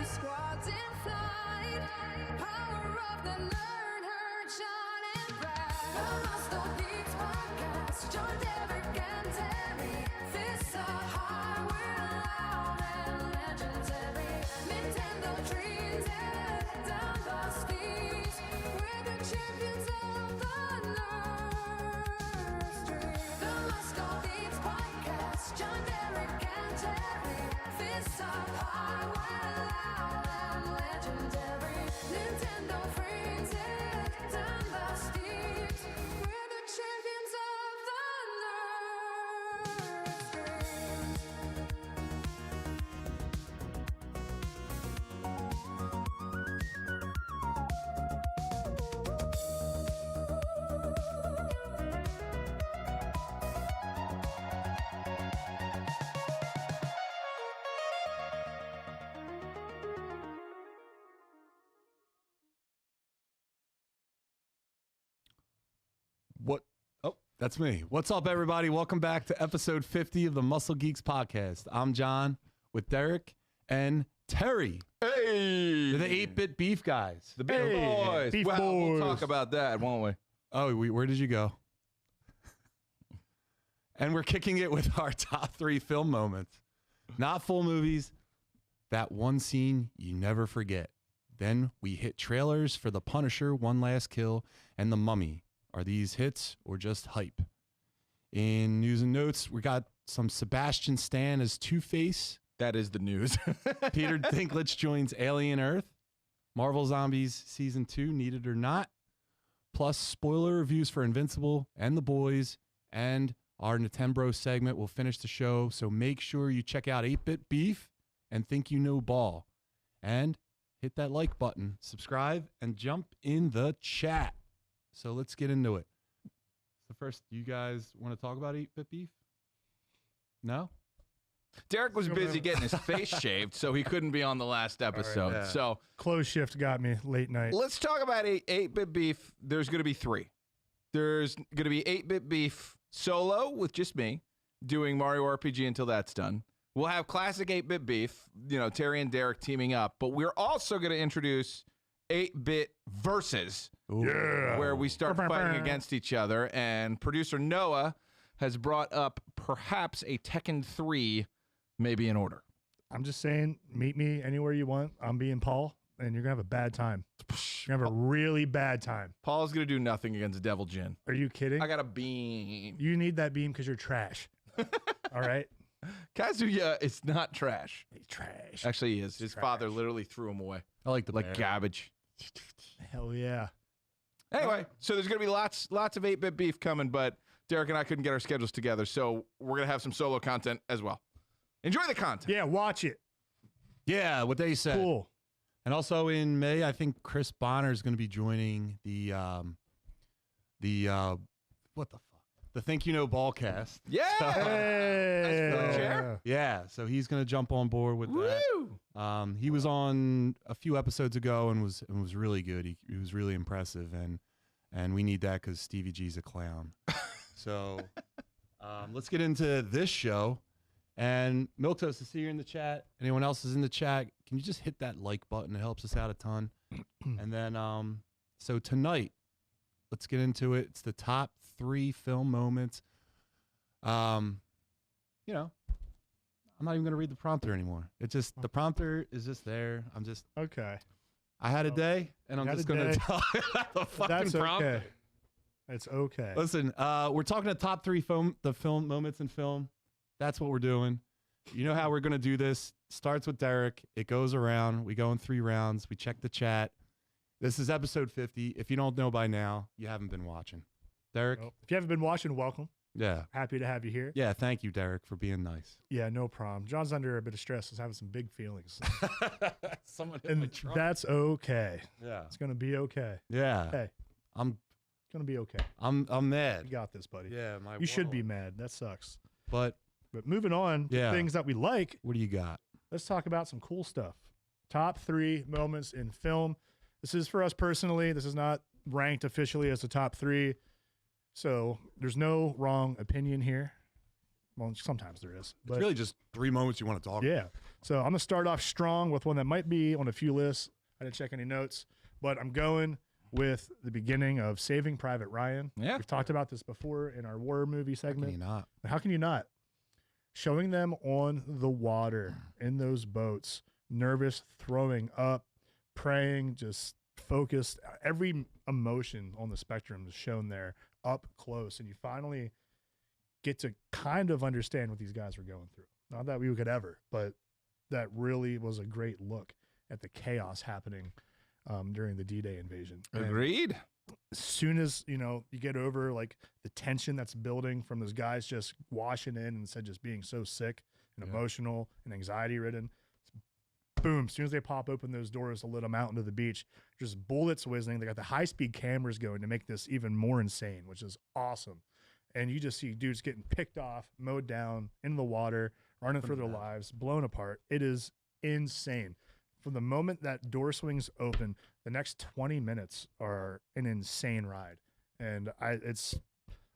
squads in flight. Power of the learner, John and Brad. The Muscle Geeks Podcast, John, Derek, and Terry. Fists are high, we're loud and legendary. Nintendo dreams and down the steeds. We're the champions of the nursery. The Muscle Geeks Podcast, John, Derek, and Terry. Fists are high, we're loud and legendary. Nintendo friends and down the steeds. We're the champions of the nursery. What? Oh, that's me. What's up, everybody? Welcome back to episode 50 of the Muscle Geeks Podcast. I'm John with Derek and Terry. Hey, They're the 8-bit beef guys. the big boys. Beef Well, boys. we'll talk about that, won't we? Oh, where did you go? And we're kicking it with our top 3 film moments. Not full movies, that one scene you never forget. Then we hit trailers for The Punisher, One Last Kill, and The Mummy. Are these hits or just hype? In news and notes, we got some Sebastian Stan as Two-Face. That is the news. Peter Dinklage joins Alien Earth. Marvel Zombies Season 2, Need It or Not. Plus spoiler reviews for Invincible and The Boys. And our Nintendo segment will finish the show. So make sure you check out 8-Bit Beef and Think You Know Ball. And hit that like button, subscribe, and jump in the chat. So let's get into it. So first, you guys want to talk about 8-Bit Beef? No? Derek was busy getting his face shaved, so he couldn't be on the last episode. yeah. So Close shift got me late night. let's talk about 8-Bit Beef. There's going to be 3. There's going to be 8-Bit Beef solo with just me doing Mario RPG until that's done. We'll have classic 8-Bit Beef, Terry and Derek teaming up. But we're also going to introduce 8-Bit Versus, where we start fighting against each other. And producer Noah has brought up perhaps a Tekken 3 maybe in order. I'm just saying, meet me anywhere you want. I'm being Paul, and you're gonna have a bad time. You're gonna have a really bad time. Paul's going to do nothing against Devil Jin. Are you kidding? I got a beam. You need that beam because you're trash. All right, Kazuya is not trash. he's trash. Actually, he is. His father literally threw him away I like the like bear. garbage. Hell yeah. Anyway, so there's going to be lots of 8-Bit Beef coming, but Derek and I couldn't get our schedules together, so we're going to have some solo content as well. Enjoy the content. Yeah, watch it. Yeah, what they said. Cool. And also in May, I think Chris Bonner is going to be joining the what the fuck? The Think You Know Ballcast. Yeah. Hey. chair. Yeah, so he's going to jump on board with that. Woo! He was on a few episodes ago and was really good. He was really impressive, and we need that because Stevie G's a clown. So let's get into this show. And Milktoast is here in the chat. Anyone else is in the chat? Can you just hit that like button? It helps us out a ton. And then so tonight, let's get into it. It's the top 3 film moments. I'm not even gonna read the prompter anymore. It's just the prompter is just there. Okay. I had a day, and I'm Had just a gonna day. tell you about the fucking That's prompter. okay. It's okay. Listen, we're talking the top 3 film moments in film. That's what we're doing. You know how we're gonna do this. Starts with Derek. It goes around. We go in 3 rounds. We check the chat. This is episode 50. If you don't know by now, you haven't been watching. Derek? Well, if you haven't been watching, welcome. Yeah. Happy to have you here. Yeah, thank you, Derek, for being nice. Yeah, no problem. John's under a bit of stress. He's having some big feelings. Someone And that's okay. Yeah. It's going to be okay. Yeah. Hey, I'm it's going to be okay. I'm You mad. got this, buddy. Yeah, my You should be world. mad. That sucks. But But moving on to Yeah. things that we like, what do you got? let's talk about some cool stuff. Top 3 moments in film. This is for us personally. This is not ranked officially as the top 3. So there's no wrong opinion here. Well, sometimes there is. It's really just 3 moments you want to talk about. Yeah. So I'm going to start off strong with one that might be on a few lists. I didn't check any notes, but I'm going with the beginning of Saving Private Ryan. Yeah. We've talked about this before in our war movie How segment. can you not? How can you not? Showing them on the water in those boats, nervous, throwing up, praying, just focused. Every emotion on the spectrum is shown there up close. And you finally get to kind of understand what these guys were going through. Not that we could ever, but that really was a great look at the chaos happening during the D-Day invasion. And Agreed. as soon as, you know, you get over like the tension that's building from those guys just washing in instead of just being so sick and emotional and anxiety ridden, boom, as soon as they pop open those doors to let them out into the beach, just bullets whizzing. They got the high-speed cameras going to make this even more insane, which is awesome. And you just see dudes getting picked off, mowed down, into the water, running for their lives, blown apart. It is insane. From the moment that door swings open, the next 20 minutes are an insane ride. And it's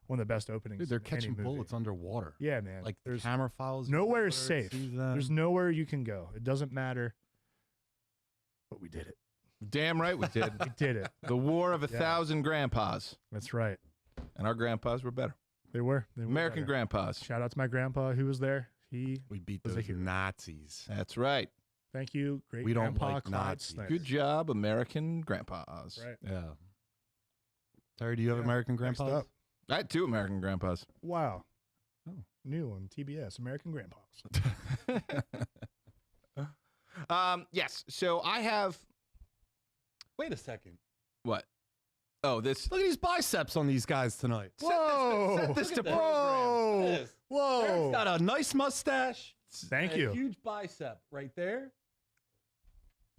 one of the best openings. Dude, they're in any catching movie. bullets underwater. Yeah, man. Like there's camera files. nowhere is safe. There's There's nowhere you can go. It doesn't matter. But we did it. Damn right we did. We did it. The war of a Yeah. thousand grandpas. That's right. And our grandpas were better. They were. American better. grandpas. Shout out to my grandpa who was there. We beat was a those hero. Nazis. That's right. Thank you, great We don't grandpa like Clyde Nazis. Snyder. Good job, American grandpas. Right. Yeah. Terry, do you have Yeah. American Next grandpas? up. I had 2 American grandpas. Wow. Oh. New on TBS, American Grandpas. Yes. So I have Wait a second. what? Oh, this. Look at these biceps on these guys tonight. Whoa. Set this to Whoa. Look at this. Whoa. Eric's got a nice mustache. Thank and you. A huge bicep right there.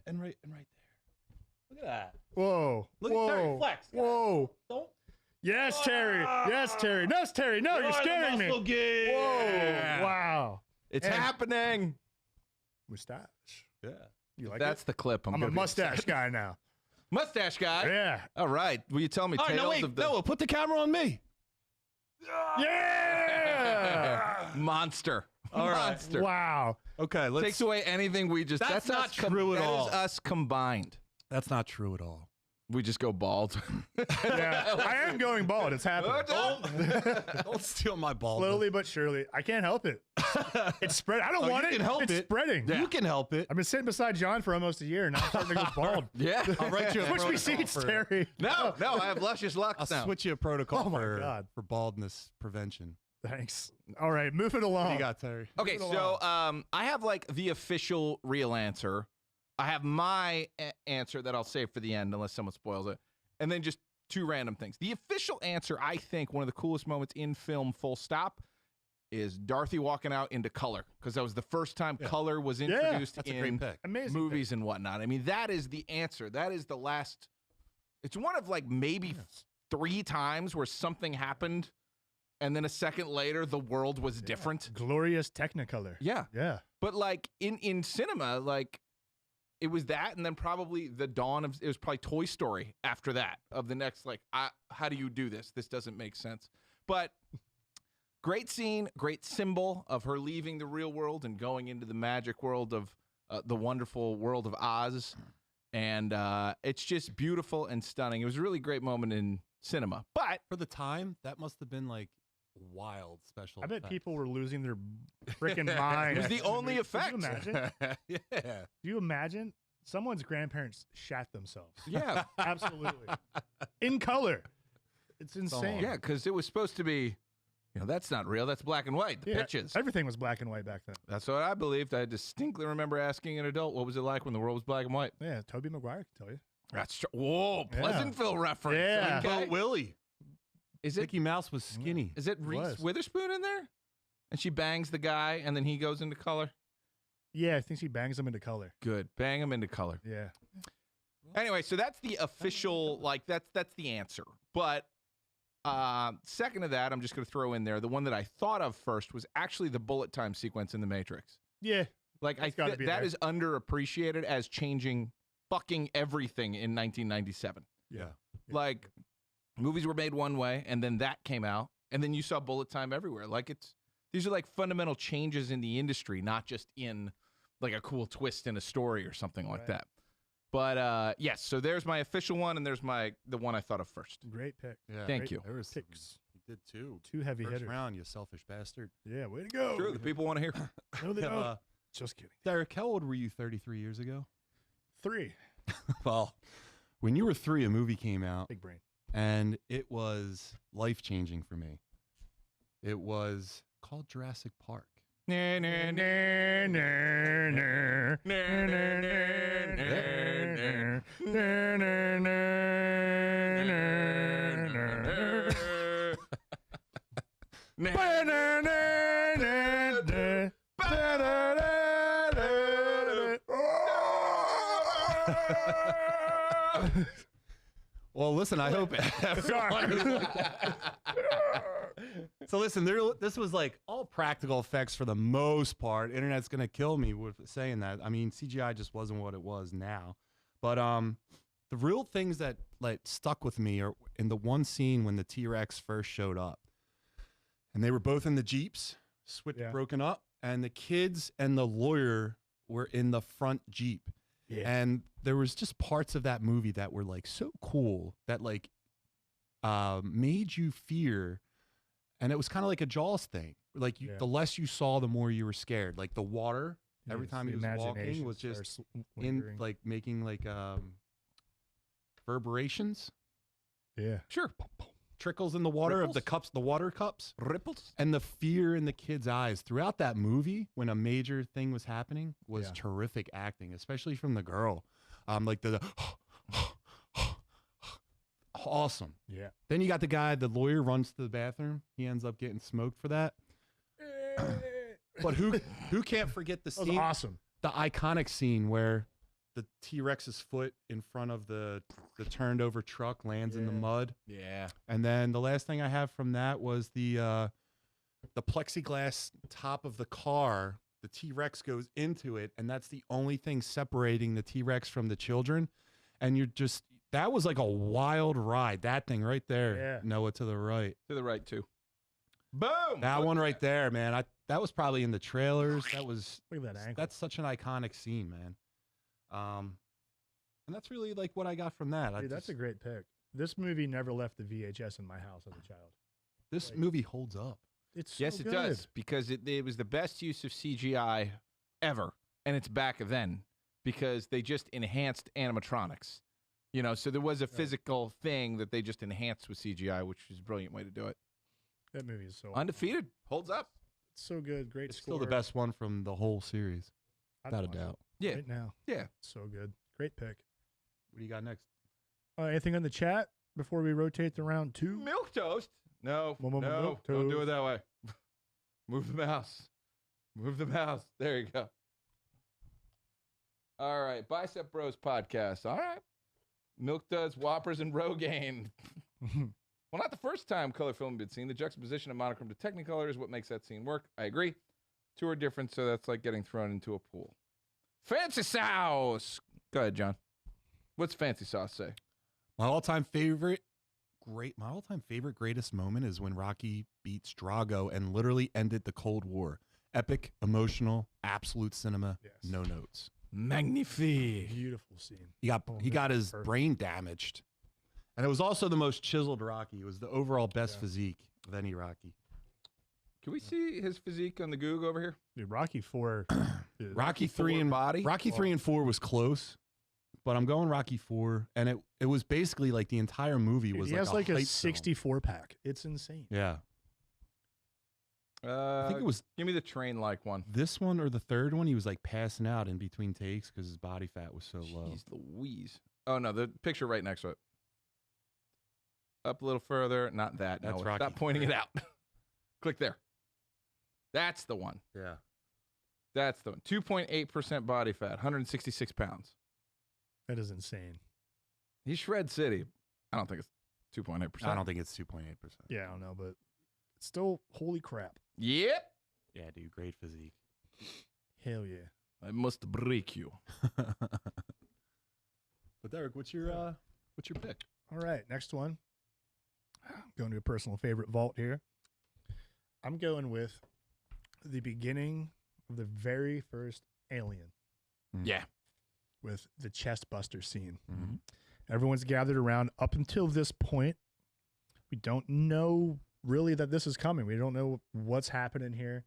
And right there. Look at that. Whoa. Look Whoa. at Terry flex. guys. Whoa. Don't. Yes, Terry. Yes, Terry. No, Terry. No, you're scaring me. Muscle Geeks. Whoa. Wow. It's And- happening. Mustache. Yeah. You like That's it? the clip. I'm a gonna be mustache upset. guy now. Mustache guy. Yeah. All right. Will you tell me All right, tales no, wait. of the No, put the camera on me. Yeah. monster? All right. Monster. Wow. Okay, let's. Takes away anything we just. That's not us true at all. That is us combined. That's not true at all. We just go bald. Yeah. I am going bald. It's happening. Don't steal my ball. Slowly but surely. I can't help it. It's spread. I don't want you it. can help it's it. spreading. You can help it. I've been sitting beside John for almost a year, and now I'm starting to go bald. Yeah. I'll write you a Switch me protocol seats, for- Terry. No, I have luscious I'll locks now. switch you a protocol Oh my for, God. for baldness prevention. Thanks. All right, move it What along. do you got, Terry? Okay, Move it so I have like the official real answer. I have my answer that I'll save for the end unless someone spoils it. And then just 2 random things. The official answer, I think, one of the coolest moments in film, full stop, is Dorothy walking out into color. Because that was the first time color was introduced That's a great in pick. Amazing. movies and whatnot. I mean, that is the answer. That is the last. It's one of like maybe 3 times where something happened and then a second later the world was different. Glorious Technicolor. Yeah. Yeah. But like in cinema, like it was that, and then probably the dawn of it was probably Toy Story after that of the next like how do you do this? This doesn't make sense. But great scene, great symbol of her leaving the real world and going into the magic world of the wonderful world of Oz, and it's just beautiful and stunning. It was a really great moment in cinema. But For the time, that must have been like wild special. I bet effects. people were losing their freaking it minds. was the only effect. Can you imagine? yeah. Do you imagine someone's grandparents shat themselves? Yeah, Absolutely. In color. It's insane. yeah, because it was supposed to be. You know, that's not real. That's black and white. The Yeah, pitches. Everything was black and white back then. That's what I believed. I distinctly remember asking an adult, what was it like when the world was black and white? Yeah, Tobey Maguire can tell you. That's true. Whoa, Yeah. Pleasantville reference. Yeah. Okay. Boat Willie. Is it Mickey Mouse was skinny. is it Reese was. Witherspoon in there? And she bangs the guy and then he goes into color? Yeah, I think she bangs him into color. Good. Bang him into color. Yeah. Anyway, so that's the official, like that's the answer. But second to that, I'm just gonna throw in there the one that I thought of first was actually the bullet time sequence in the Matrix. Yeah. Like That's gotta be that there. is underappreciated as changing fucking everything in 1997. Yeah. Like movies were made one way and then that came out and then you saw bullet time everywhere. Like These are like fundamental changes in the industry, not just in like a cool twist in a story or something like Right. that. But yes, so there's my official one, and there's the one I thought of first. Great pick. Yeah. Thank you. There was some, Picks. you did two. Two heavy First hitters. round, you selfish bastard. Yeah, way to go. Sure, the people want to hear. No, they Yeah, don't. Just kidding. Derek, how old were you 33 years ago? 3. Well, when you were 3, a movie came out, Big brain. and it was life-changing for me. It was called Jurassic Park. Nah, nah, Well, listen, I hope everyone. So listen, this was like all practical effects for the most part. Internet's gonna kill me with saying that. I mean, CGI just wasn't what it was now. But the real things that like stuck with me are in the one scene when the T-Rex first showed up, and they were both in the Jeeps, Yeah. broken up, and the kids and the lawyer were in the front Jeep. Yeah. And there was just parts of that movie that were like so cool that like made you fear. And it was kind of like a Jaws thing. Like Yeah. the less you saw, the more you were scared. Like the water, every Yes, time the he was walking, imagination was just starts in lingering. like making like reverberations, Yeah. Sure. trickles in the water of the Ripples? cups, the water cups. Ripples. And the fear in the kids' eyes throughout that movie when a major thing was happening was Yeah. terrific acting, especially from the girl. Like the awesome. Yeah. Then you got the guy, the lawyer runs to the bathroom. He ends up getting smoked for that. But who can't forget the That was scene, awesome. the iconic scene where the T-Rex's foot in front of the turned over truck lands in the Yeah. mud. Yeah. And then the last thing I have from that was the plexiglass top of the car. The T-Rex goes into it, and that's the only thing separating the T-Rex from the children. And that was like a wild ride. That thing right there, Yeah. Noah, to the right. To the right, too. Boom. That Look one at right there, man. That was probably in the trailers. That was Look at that ankle. that's such an iconic scene, man. And that's really like what I got from that. Dude, that's a great pick. This movie never left the VHS in my house as a child. this like- movie holds up. It's so Yes, it good. does, because it was the best use of CGI ever, and it's back then because they just enhanced animatronics. You know, so there was a physical thing that they just enhanced with CGI, which is a brilliant way to do it. That movie is so Undefeated, holds up. it's so good. Great It's score. still the best one from the whole series, I'd without a watch it doubt. Yeah, Right now. yeah. So good. Great pick. What do you got next? Anything in the chat before we rotate to round 2? Milk toast? No, Milk no, don't do toast. it that way. Move the mouse. Move the mouse. There you go. All right, Bicep Bros podcast. All right. Milk Duds, Whoppers, and Rogaine. Well, not the first time color film had been seen. The juxtaposition of monochrome to Technicolor is what makes that scene work. I agree. Two are different, so that's like getting thrown into a pool. Fancy sauce. Go ahead, John. What's fancy sauce say? My all-time favorite, greatest moment is when Rocky beats Drago and literally ended the Cold War. Epic, emotional, absolute cinema, Yes. no notes. Magnifique. Beautiful scene. He got Oh, he got that's his perfect. brain damaged, and it was also the most chiseled Rocky. It was the overall best Yeah. physique of any Rocky. Can we see his physique on the Goog over here? Dude, Rocky 4. Dude, Rocky 3 4 and body? Rocky 3 and 4 was close, but I'm going Rocky 4, and it was basically like the entire movie dude, was he like has like a hype film. 64 pack. It's insane. Yeah, I think it was Give me the train-like one. this one or the third one. He was like passing out in between takes because his body fat was so low. Jeez Louise. Oh, no, the picture right next to it. Up a little further. Not that. That's no, Rocky. Stop pointing it out. Click there. That's the one. Yeah, That's the one. 2.8% body fat, 166 pounds. That is insane. He's Shred City. I don't think it's 2.8%. I don't think it's 2.8%. Yeah, I don't know, but it's still holy crap. Yep. Yeah, dude, great physique. Hell yeah. I must break you. But Derek, what's your pick? All right, next one. Going to a personal favorite vault here. I'm going with the beginning of the very first Alien Yeah. with the chest buster scene. Mm-hmm. Everyone's gathered around. Up until this point, we don't know really that this is coming. We don't know what's happening here.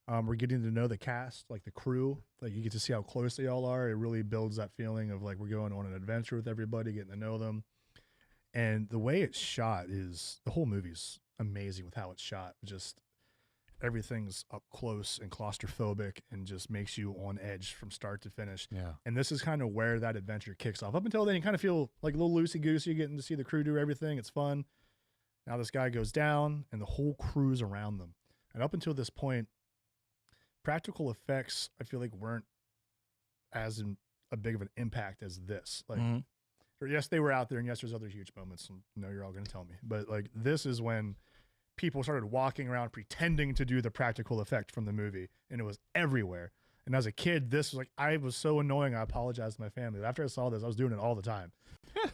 We're getting to know the cast, like the crew. Like you get to see how close they all are. It really builds that feeling of like we're going on an adventure with everybody, getting to know them. And the way it's shot is the whole movie's amazing with how it's shot. Just everything's up close and claustrophobic and just makes you on edge from start to finish. Yeah. And this is kind of where that adventure kicks off. Up until then, you kind of feel like a little loosey-goosey, getting to see the crew do everything. It's fun. Now this guy goes down and the whole crew's around them. And up until this point, practical effects, I feel like, weren't as a big of an impact as this. Like, yes, they were out there, and yes, there's other huge moments. And no, you're all going to tell me. But like, this is when people started walking around pretending to do the practical effect from the movie, and it was everywhere. And as a kid, this was like, I was so annoying. I apologized to my family. But after I saw this, I was doing it all the time.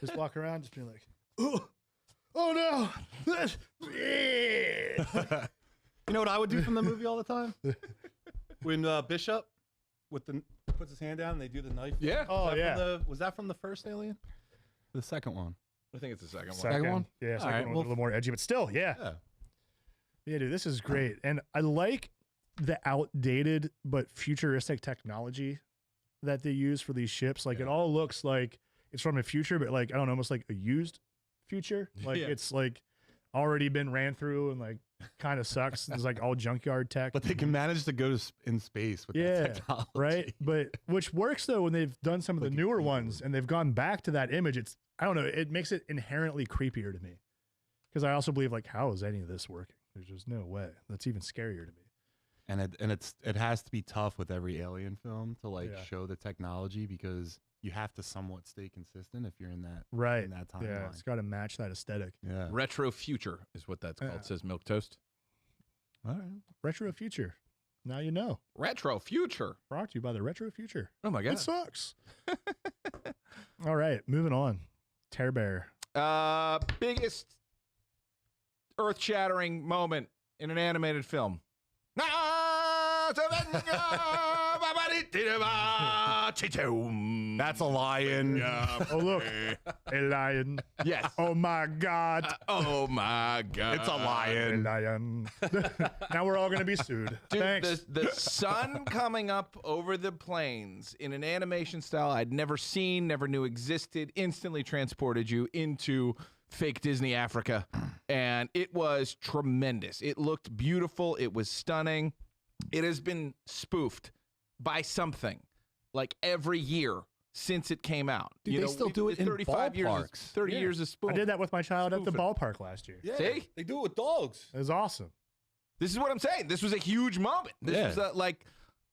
Just walk around, just being like, oh no. You know what I would do from the movie all the time? When Bishop puts his hand down and they do the knife. Yeah. Oh, yeah. Was that from the first Alien? The second one. I think it's the second one. Second one? Yeah, second All right, one was well, a little more edgy, but still, yeah. Yeah, dude, this is great. And I like the outdated but futuristic technology that they use for these ships. Like, it all looks like it's from the future, but like, I don't know, almost like a used future. Like, it's like already been ran through and like kind of sucks. It's like all junkyard tech. But they can manage to go in space with that technology. Right. But which works though when they've done some of the newer ones and they've gone back to that image. It's, I don't know, it makes it inherently creepier to me. Because I also believe, like, how is any of this working? There's just no way. That's even scarier to me. And it has to be tough with every Alien film to like show the technology, because you have to somewhat stay consistent if you're in that in that timeline. Yeah, it's got to match that aesthetic. Yeah. Retro future is what that's called, says Milk Toast. All right. Retro Future. Now you know. Retro future. Brought to you by the Retro Future. Oh my God. It sucks. All right, moving on. Tear Bear. Biggest earth-shattering moment in an animated film. That's a lion. Oh, look. A lion. Yes. Oh, my God. Oh my God. It's a A lion. lion. Now we're all going to be sued. Dude, Thanks. the sun coming up over the plains in an animation style I'd never seen, never knew existed, instantly transported you into fake Disney Africa. And it was tremendous. It looked beautiful. It was stunning. It has been spoofed by something like every year since it came out. Dude, they still do it in 35 years, ballparks. 30 years of spoof. I did that with my child at the Spoofing. ballpark last year. Yeah, See? they do it with dogs. It was awesome. This is what I'm saying. This was a huge moment. This was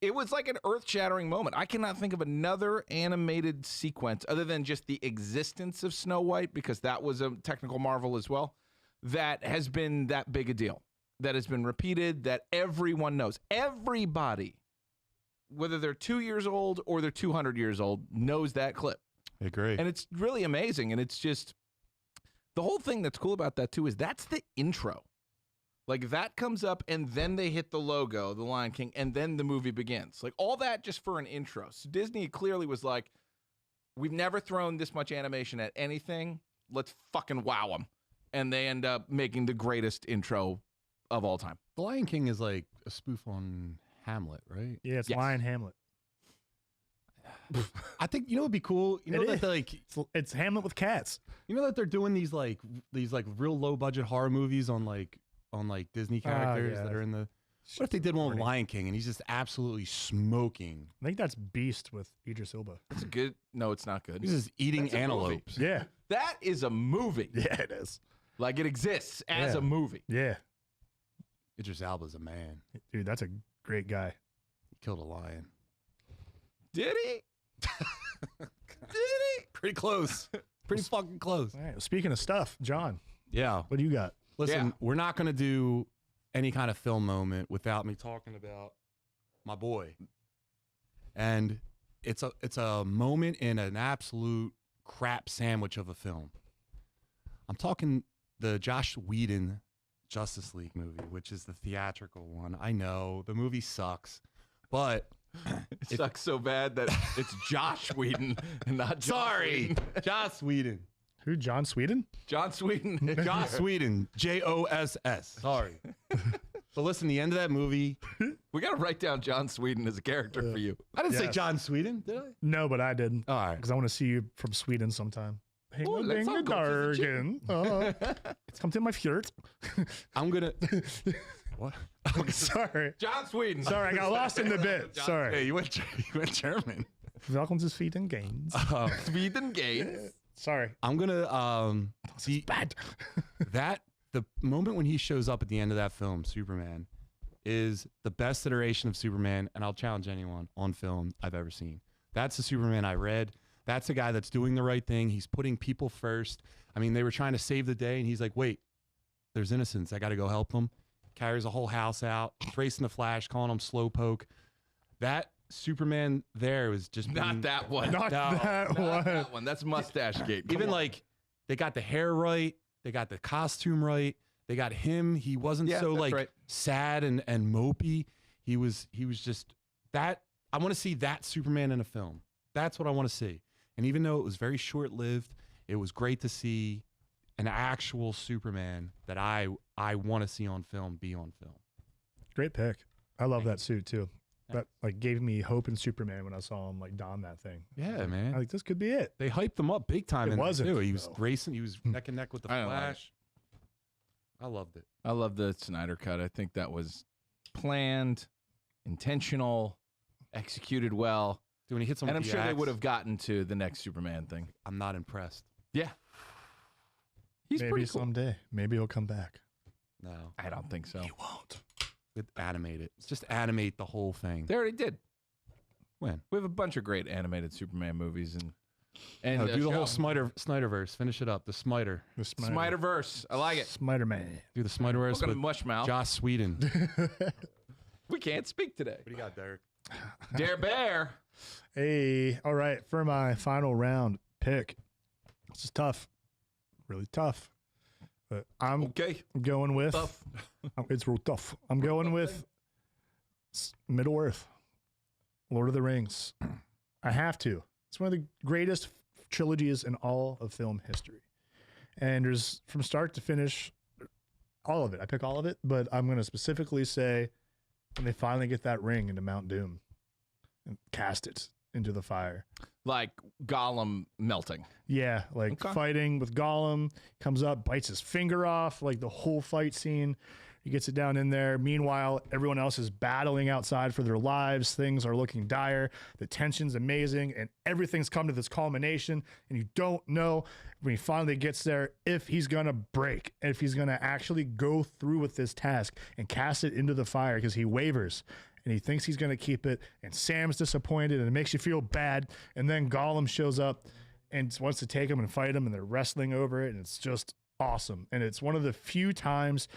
it was like an earth-shattering moment. I cannot think of another animated sequence other than just the existence of Snow White, because that was a technical marvel as well, that has been that big a deal, that has been repeated, that everyone knows. Everybody, whether they're 2 years old or they're 200 years old, knows that clip. I agree. And it's really amazing. And it's just, the whole thing that's cool about that too is that's the intro. Like, that comes up and then they hit the logo, The Lion King, and then the movie begins. Like, all that just for an intro. So Disney clearly was like, we've never thrown this much animation at anything. Let's fucking wow them. And they end up making the greatest intro of all time. The Lion King is like a spoof on Hamlet, right? Yeah, it's Yes. Lion Hamlet. I think, you know, it'd be cool. You know It that is. they're like, It's Hamlet with cats. you know that they're doing these real low budget horror movies on Disney characters yeah. that are in the. What if they did one with Lion King and he's just absolutely smoking? I think that's Beast with Idris Elba. It's a good, no, it's not good. He's just eating That's a movie. antelopes. Yeah. That is a movie. Yeah, it is. Like, it exists as Yeah. a movie. Yeah. Idris Elba's a man. Dude, that's a great guy. He killed a lion. Did he? Did he? Pretty close. Pretty fucking close. All right. Well, speaking of stuff, John, Yeah. what do you got? Listen, Yeah. we're not going to do any kind of film moment without me talking about my boy. And it's a moment in an absolute crap sandwich of a film. I'm talking the Josh Whedon Justice League movie, which is the theatrical one. I know the movie sucks, but It sucks so bad that it's Josh Whedon and not Joss Whedon. Joss Whedon. Who? John Sweden? Joss Whedon. Joss Whedon. Joss. Sorry. But listen, the end of that movie. We got to write down John Sweden as a character for you. I didn't say Yes. John Sweden, did I? No, but I did. All right. Because I want to see you from Sweden sometime. Hey, Oh, let's all go to the gym. Come to my fjord. I'm gonna. What? Sorry. John Sweden. Sorry, I got lost in the bit. Sorry. Hey, you went German. Welcome to Sweden Games. Sweden Games. Sorry. I'm gonna see Bad. that the moment when he shows up at the end of that film, Superman, is the best iteration of Superman, and I'll challenge anyone on film I've ever seen. That's the Superman I read. That's a guy that's doing the right thing. He's putting people first. I mean, they were trying to save the day, and he's like, wait, there's innocents. I got to go help them. Carries a whole house out, racing the Flash, calling him slowpoke. That Superman there was just Not being- that one. Not No, that Not one. that one. That's Mustache Gate. Come Even on. like they got the hair right, they got the costume right, they got him. He wasn't Yeah, so that's like right. sad and mopey. He was just that. I want to see that Superman in a film. That's what I want to see. And even though it was very short lived, it was great to see an actual Superman that I want to see on film be on film. Great pick. I love Thank that suit too. That like gave me hope in Superman when I saw him like don that thing. Yeah, I'm man. like, this could be it. They hyped him up big time. It in there, wasn't, too. He was though. racing. He was neck and neck with the I don't like Flash. I loved it. I love the Snyder Cut. I think that was planned, intentional, executed well. Dude, when he hits him And I'm with the sure they axe, would have gotten to the next Superman thing. I'm not impressed. Yeah. He's Maybe pretty cool. someday. Maybe he'll come back. No. I don't think so. He won't. Animate it. Just animate the whole thing. They already did. When? We have a bunch of great animated Superman movies and No, do the whole show. Snyderverse. Finish it up. The Smiter. The Snyderverse. I like it. Spider-Man. Do the Snyderverse Welcome to with Mush Mouth. Joss Whedon. What We can't speak today. do you got, Derek? Dare Bear. Hey, all right. For my final round pick, this is tough. Really tough. But I'm Okay. going with Tough. It's real tough. I'm going with Middle Earth, Lord of the Rings. I have to. It's one of the greatest trilogies in all of film history. And there's from start to finish, all of it. I pick all of it, but I'm going to specifically say when they finally get that ring into Mount Doom and cast it into the fire. Like Gollum melting. Yeah, like Okay. fighting with Gollum, comes up, bites his finger off, like the whole fight scene. He gets it down in there. Meanwhile, everyone else is battling outside for their lives. Things are looking dire. The tension's amazing, and everything's come to this culmination. And you don't know when he finally gets there if he's going to break, if he's going to actually go through with this task and cast it into the fire because he wavers. And he thinks he's going to keep it, and Sam's disappointed, and it makes you feel bad. And then Gollum shows up and wants to take him and fight him, and they're wrestling over it, and it's just awesome. And it's one of the few times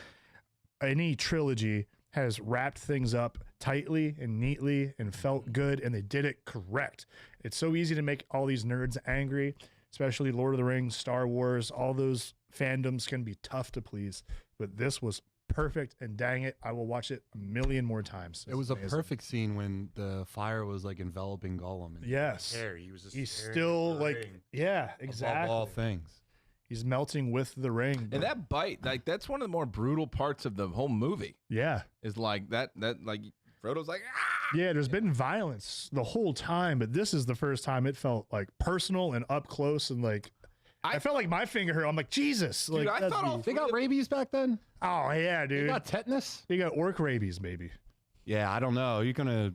any trilogy has wrapped things up tightly and neatly and felt good, and they did it correct. It's so easy to make all these nerds angry, especially Lord of the Rings, Star Wars, all those fandoms can be tough to please, but this was perfect, and dang it, I will watch it a million more times. It was a amazing. perfect scene when the fire was like enveloping Gollum. And Yes. hair. He was just He's staring still at the like, ring yeah, above exactly. all things. He's melting with the ring. And that bite, like that's one of the more brutal parts of the whole movie. Yeah. Is like that like Frodo's like, ah! Yeah, there's been violence the whole time, but this is the first time it felt like personal and up close, and like I felt like my finger hurt. I'm like, Jesus. Dude, like, I that'd thought be- all They got rabies back then? oh yeah, They dude. got tetanus? They got orc rabies, maybe. Yeah, I don't know. You're gonna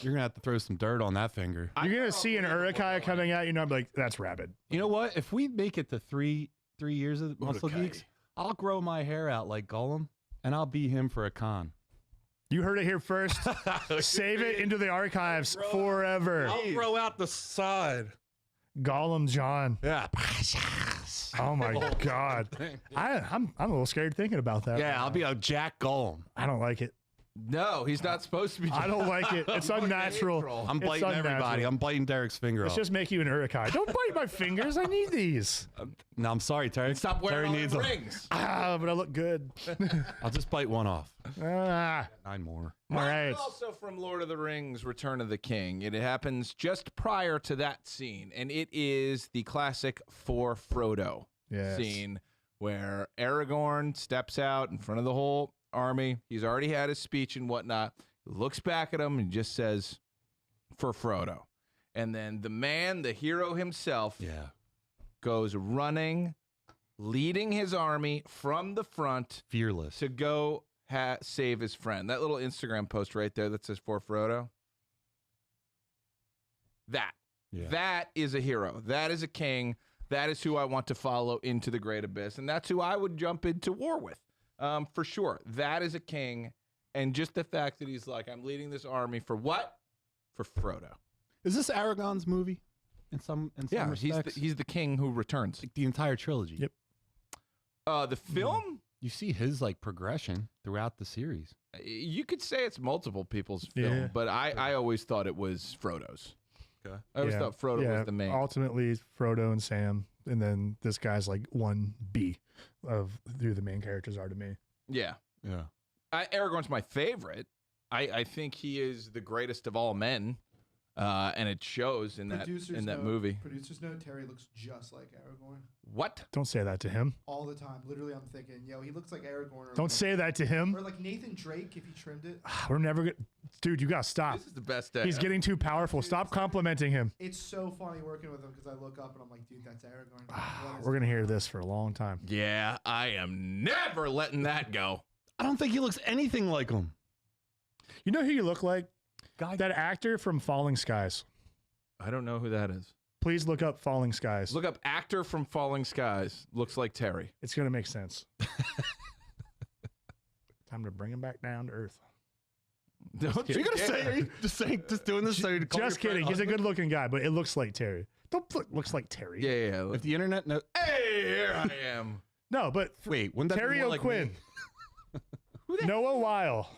have to throw some dirt on that finger. You're gonna see an Urukai coming out, you know, I'm like, that's rabid. You know what? If we make it to three years of Muscle Urukai. Geeks, I'll grow my hair out like Gollum, and I'll be him for a con. You heard it here first. Save it into the archives forever. I'll grow out the side. Gollum John. Yeah. Oh my God. I'm a little scared thinking about that. Yeah, I'll be a Jack Gollum. I don't like it. No, he's not supposed to be. I don't like it. It's unnatural. I'm It's biting everybody. unnatural. I'm biting Derek's finger Let's off. just make you an Urukai. Don't bite my fingers. I need these. No, I'm sorry, Terry. Stop wearing Terry all needs them them. rings. But I look good. I'll just bite one off. 9 more. All Mine right. is also from Lord of the Rings: Return of the King. It happens just prior to that scene, and it is the classic for Frodo Yes. scene where Aragorn steps out in front of the whole army. He's already had his speech and whatnot. Looks back at him and just says, "For Frodo," and then the man, the hero himself, Yeah. goes running, leading his army from the front Fearless. to go save his friend. That little Instagram post right there that says "For Frodo." Yeah. That is a hero. That is a king. That is who I want to follow into the great abyss, and that's who I would jump into war with, for sure. That is a king, and just the fact that he's like, I'm leading this army for what? For Frodo. Is this Aragon's movie? In some Yeah, respects? he's the king who returns. Like the entire trilogy. Yep. The film. You see his like progression throughout the series. You could say it's multiple people's film, Yeah. but I always thought it was Frodo's. Okay. I always thought Frodo was the main. Ultimately, Frodo and Sam, and then this guy's like 1B of who the main characters are to me. Yeah. Yeah. Aragorn's my favorite. I think he is the greatest of all men, and it shows in that movie. Producers note: Terry looks just like Aragorn What? Don't say that to him. all the time. Literally, I'm thinking, yo, he looks like Aragorn. Don't say that to him. Or like Nathan Drake if he trimmed it. We're never good. Dude, you gotta stop. This is the best day. He's getting too powerful. Stop complimenting him. It's so funny working with him because I look up and I'm like, dude, that's Aragorn. What is We're gonna hear this for a long time. Yeah, I am never letting that go. I don't think he looks anything like him. You know who you look like? Guy. That actor from Falling Skies. I don't know who that is. Please look up Falling Skies. Look up actor from Falling Skies. Looks like Terry. It's gonna make sense. Time to bring him back down to earth. Don't You're gonna dare. say? Are you just doing this? So you call Just your friend kidding. He's a ugly? good-looking guy, but it looks like Terry. Don't look, looks like Terry. Yeah. If the internet knows, Hey, here I am. No, but wait, wouldn't that be Terry more like O'Quinn. me? Noah Weil.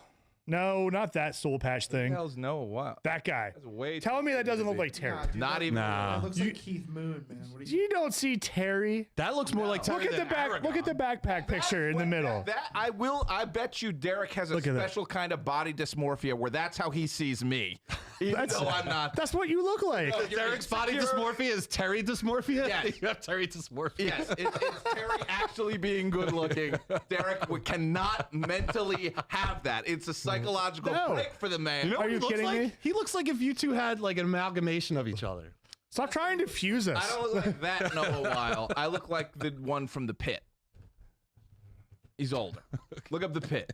No, not that soul patch Who the thing. hell's Noah? Wow. That guy. That's way. Tell too me that doesn't easy. look like Terry. Nah, dude, Not that- even. Nah. That looks You- like Keith Moon, man. What do you? You don't see Terry. That looks more like Terry Look at the than back. Aragon. Look at the backpack picture in the middle. That I will. I bet you Derek has a Look at that. special kind of body dysmorphia where that's how he sees me. Even That's- though I'm not. That's what you look like. You're Derek's body insecure. dysmorphia is Terry dysmorphia. Yes. You have Terry dysmorphia. Yes, it's Terry actually being good looking. Derek cannot mentally have that. It's a psychological No. break for the man. You know Are what he you looks kidding like? me? He looks like if you two had like an amalgamation of each other. Stop trying to fuse us. I don't look like that Noah Weil. I look like the one from The Pit. He's older. Look up The Pit.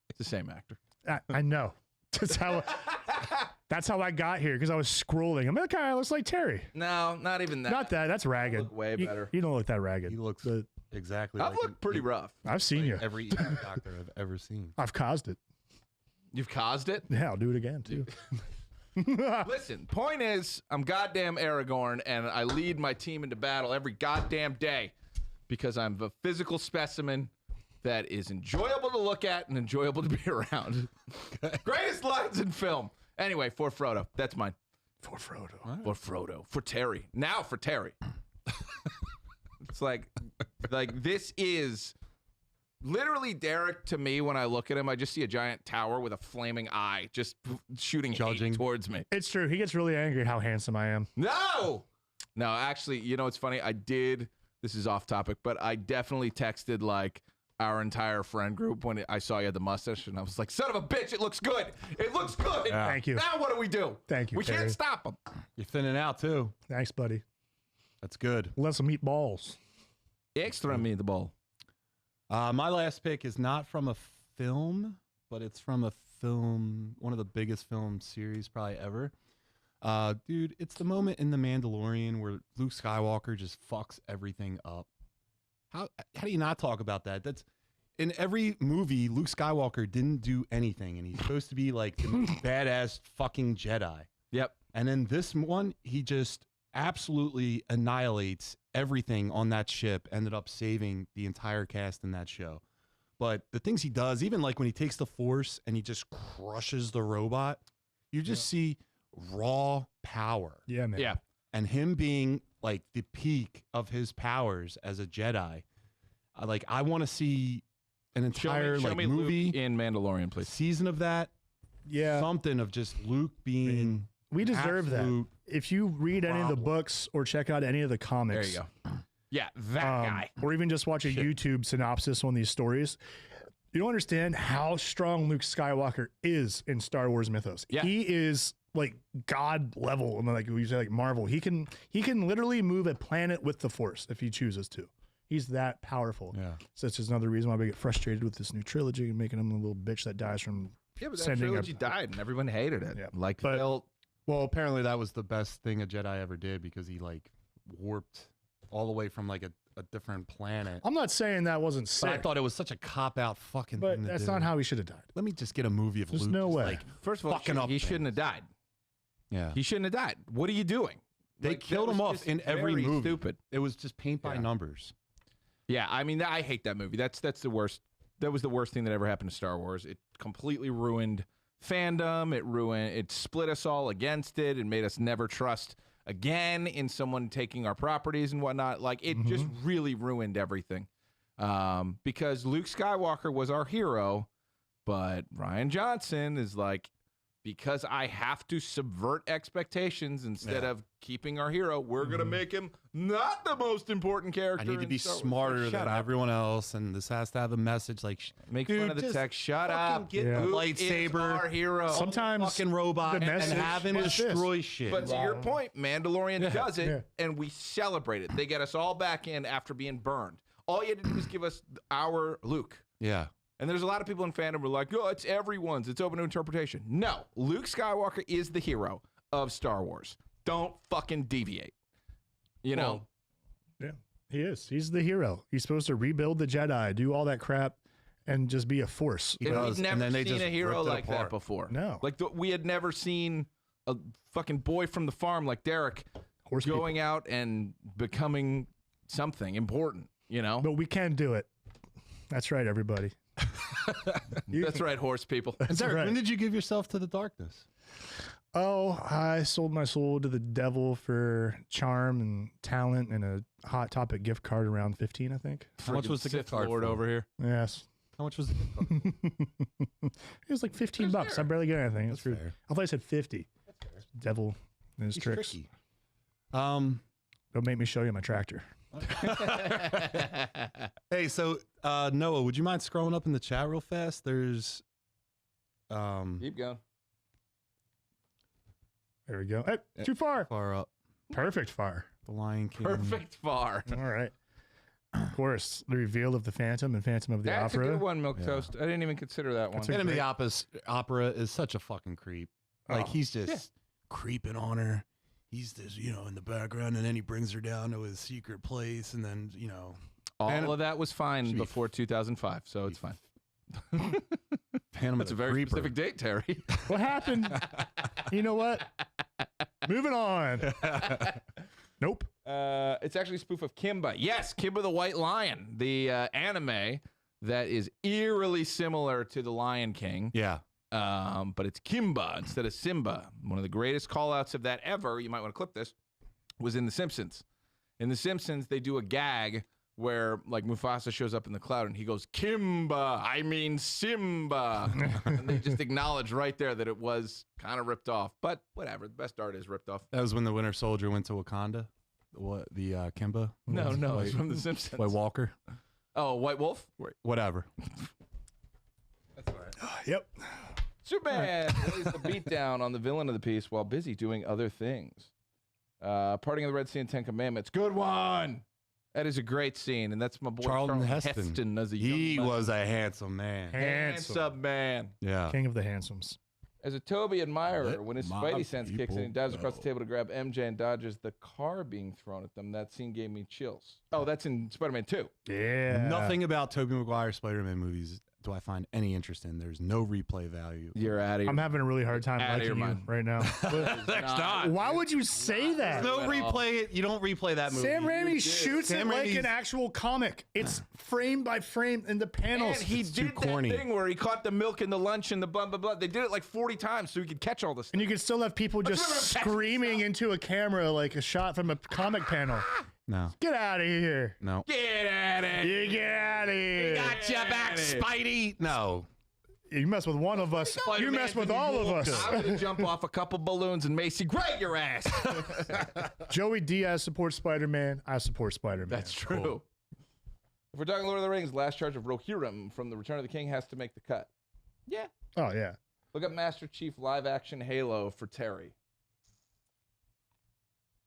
It's the same actor. I know. That's how I got here because I was scrolling. I'm like, that guy looks like Terry. No, not even that. Not that. That's ragged. look way You- better. You don't look that ragged. He looks But exactly I've like looked pretty rough. I've seen you. every ER doctor I've ever seen. I've caused it. You've caused it. Yeah, I'll do it again too. Listen, point is, I'm goddamn Aragorn, and I lead my team into battle every goddamn day because I'm a physical specimen that is enjoyable to look at and enjoyable to be around. Greatest lines in film. Anyway, for Frodo. That's mine. For Frodo. For Frodo. For Terry. Now for Terry. It's like this is literally Derek to me. When I look at him, I just see a giant tower with a flaming eye just shooting Judging. hate towards me. It's true. He gets really angry at how handsome I am. No, actually, you know, it's funny. I did, this is off topic, but I definitely texted like our entire friend group when I saw you had the mustache, and I was like, son of a bitch, it looks good. It looks good. Yeah. Thank you. Now what do we do? Thank you, We Terry. can't stop him. You're thinning out too. Thanks, buddy. That's good. Let some eat balls. Extra me the ball. My last pick is not from a film, but it's from a film, one of the biggest film series probably ever. Dude, it's the moment in The Mandalorian where Luke Skywalker just fucks everything up. How do you not talk about that? That's in every movie. Luke Skywalker didn't do anything, and he's supposed to be like the most badass fucking Jedi. Yep. And then this one, he just absolutely annihilates everything on that ship. Ended up saving the entire cast in that show. but the things he does, even like when he takes the Force and he just crushes the robot, you just see raw power. Yeah, man. Yeah. And him being like the peak of his powers as a Jedi. Like, I want to see an entire show like me movie Luke in Mandalorian, please. season of that. Yeah. Something of just Luke being. We deserve that. absolute If you read any of the problem. books or check out any of the There comics, you go. Yeah, that guy. or even just watch a YouTube synopsis on these stories, you don't understand how strong Luke Skywalker is in Star Wars mythos. Yeah. He is like God level, and like we say, like Marvel. He can literally move a planet with the Force if he chooses to. He's that powerful. Yeah. So it's just another reason why we get frustrated with this new trilogy and making him a little bitch that dies from. Yeah, but that sending a- trilogy died and everyone hated it. Yeah. Like, But- they'll- Well, apparently that was the best thing a Jedi ever did because he like warped all the way from like a different planet. I'm not saying that wasn't But I sick, thought it was such a cop out fucking but thing to that's do. not how he should have died. Let me just get a movie of There's Luke. no just, way. Like, first of all, fucking up he shouldn't have things. died. yeah. He shouldn't have died. What are you doing? They Like, that killed was him off just in every very movie. Stupid. It was just paint by Yeah. numbers. Yeah, I mean, I hate that movie. That's the worst. That was the worst thing that ever happened to Star Wars. It completely ruined fandom. It split us all against it and made us never trust again in someone taking our properties and whatnot. Like, it just really ruined everything. Because Luke Skywalker was our hero, but Ryan Johnson is like, because I have to subvert expectations instead of keeping our hero, we're going to make him not the most important character. I need to in be Star Wars. smarter Like, than shut up. everyone else, and this has to have a message. Like, Make dude, fun of the just text. Shut fucking up. Get Yeah. the Luke is lightsaber, our hero. Sometimes fucking robot, the and message have him is this. destroy shit. But to your point, Mandalorian does it, Yeah. and we celebrate it. They get us all back in after being burned. All you had to do was give us our Luke. yeah. And there's a lot of people in fandom who are like, oh, it's everyone's. It's open to interpretation. No, Luke Skywalker is the hero of Star Wars. Don't fucking deviate. You know? Yeah, he is. He's the hero. He's supposed to rebuild the Jedi, do all that crap, and just be a force. And does, we've and never then they seen just a hero ripped it like that apart. before. No. Like, we had never seen a fucking boy from the farm like Derek Horse going out and becoming something important, you know? But we can do it. That's right, everybody. That's right, horse people. That's Derek, right. when did you give yourself to the darkness? Oh, I sold my soul to the devil for charm and talent and a Hot Topic gift card around 15, I think. How much was the gift Sith card Lord for? over here? Yes. How much was the gift card? It was like 15 bucks. I barely get anything. That's rude. fair. I thought I said 50. Devil and his He's tricks. tricky. Don't make me show you my tractor. Hey, so Noah, would you mind scrolling up in the chat real fast? There's Keep going. There we go. Hey, too far. far up. Perfect far. The Lion King. Perfect far. All right. Of course, the reveal of the Phantom and Phantom of the That's Opera. a good one, Milk Toast. I didn't even consider that one. That's a Phantom of great- the Opera is such a fucking creep. Like Oh, he's just creeping on her. He's just, in the background, and then he brings her down to his secret place, and then, All Phantom- of that was fine Should be before 2005, so it's fine. Phantom That's a of the very Creeper. specific date, Terry. What happened? You know what? Moving on. Nope. It's actually a spoof of Kimba. Yes, Kimba the White Lion, the anime that is eerily similar to The Lion King. Yeah. But it's Kimba instead of Simba. One of the greatest call-outs of that ever, you might want to clip this, was in The Simpsons. In The Simpsons, they do a gag where, like, Mufasa shows up in the cloud and he goes, Kimba, I mean Simba. And they just acknowledge right there that it was kind of ripped off. But whatever, the best art is ripped off. That was when the Winter Soldier went to Wakanda. What, the Kimba? No, White, it's from The Simpsons. White Walker? Oh, White Wolf? Whatever. Yep. Superman lays the beatdown on the villain of the piece while busy doing other things. Parting of the Red Sea and Ten Commandments. Good one. That is a great scene, and that's my boy Charlton Charlton Heston. as a He young man. was a handsome man. handsome man. Yeah. King of the Handsomes. As a Toby admirer, Let when his my Spidey sense kicks in, he people dives across go. the table to grab MJ and dodges the car being thrown at them. That scene gave me chills. Oh, that's in Spider-Man 2. Yeah. Nothing about Tobey Maguire Spider-Man movies do I find any interest in. There's no replay value. You're out of I'm having a really hard time Outta your liking you mind. right now. That's not. Why would you say that? No replay. You don't replay that movie. Sam Raimi shoots Sam it like Raimi's- an actual comic. It's frame by frame in the panels. And he It's too did corny. that thing where he caught the milk in the lunch and the blah, blah, blah. They did it like 40 times so he could catch all this And stuff. you can still have people just screaming into a camera like a shot from a comic panel. No. Get out of here. No. Get at it. You get out of here. Gotcha back, Spidey. No. You mess with one of us. You mess with all of us. I'm going to jump off a couple balloons and Macy, grab your ass. Joey Diaz supports Spider-Man. I support Spider-Man. That's true. If we're talking Lord of the Rings, last charge of Rohirrim from The Return of the King has to make the cut. Yeah. Oh, yeah. Look up Master Chief live action Halo for Terry.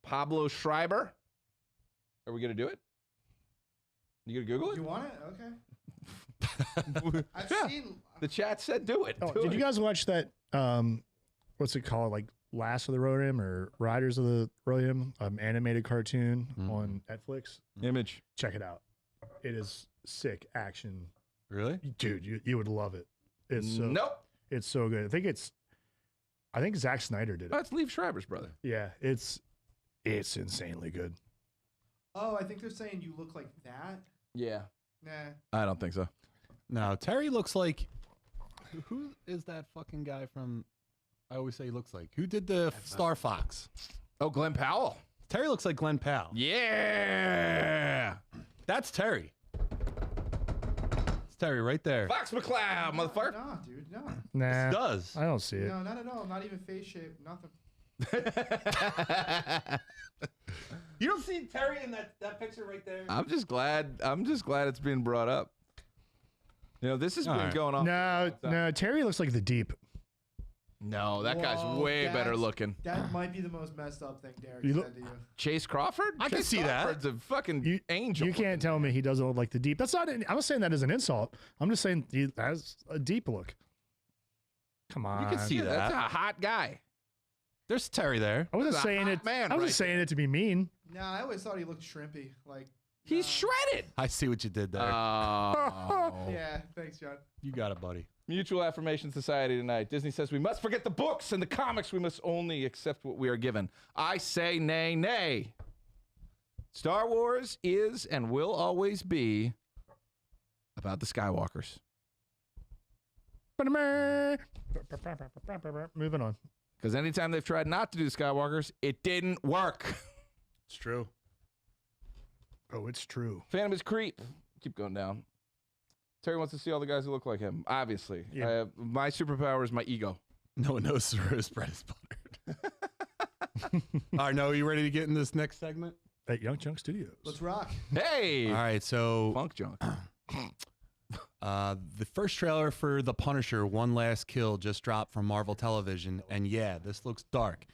Pablo Schreiber. Are we going to do it? You going to Google it? You want it? Okay. I've seen. The chat said do it. Oh, Do did you it. guys watch that? What's it called? Like Last of the Rohirrim or Riders of the Rohirrim, animated cartoon on Netflix. Image? Check it out. It is sick action, Really? dude. You would love it. It's so, Nope. It's so good. I think Zack Snyder did it. That's Liev Schreiber's brother. Yeah, it's insanely good. Oh, I think they're saying you look like that. Yeah. Nah. I don't think so. No. Terry looks like. Who is that fucking guy from? I always say he looks like. Who did the Star Fox? Oh, Glenn Powell. Terry looks like Glenn Powell. Yeah. That's Terry. It's Terry right there. Fox McCloud, motherfucker. Nah, dude. No. Nah, It does. I don't see it. No, not at all. Not even face shape. Nothing. You don't see Terry in that picture right there? I'm just glad it's being brought up. You know, this has been right. going on. No, Terry looks like the Deep. No, that guy's Whoa, way better that's- looking. That might be the most messed up thing Derek You said look- to you. Chase Crawford? I can Chase see that. Crawford's a fucking angel. You can't tell me he doesn't look like the Deep. That's not. I'm not saying that as an insult. I'm just saying he has a deep look. Come on. You can see Yeah, that's that. a hot guy. There's Terry there. I wasn't That's a saying hot it. man I wasn't right saying it to be mean. Nah, I always thought he looked shrimpy. Like He's nah. shredded. I see what you did there. Oh. Yeah, thanks, John. You got it, buddy. Mutual Affirmation Society tonight. Disney says we must forget the books and the comics. We must only accept what we are given. I say nay, nay. Star Wars is and will always be about the Skywalkers. Moving on. Because anytime they've tried not to do the Skywalkers, it didn't work. It's true. Oh, it's true. Phantom is creep. Keep going down. Terry wants to see all the guys who look like him. Obviously. Yeah. My superpower is my ego. No one knows where his bread is buttered. All right, Noah, you ready to get in this next segment? At Young Chunk Studios. Let's rock. Hey! All right, so Funk junk. the first trailer for The Punisher, One Last Kill, just dropped from Marvel Television. And yeah, this looks dark.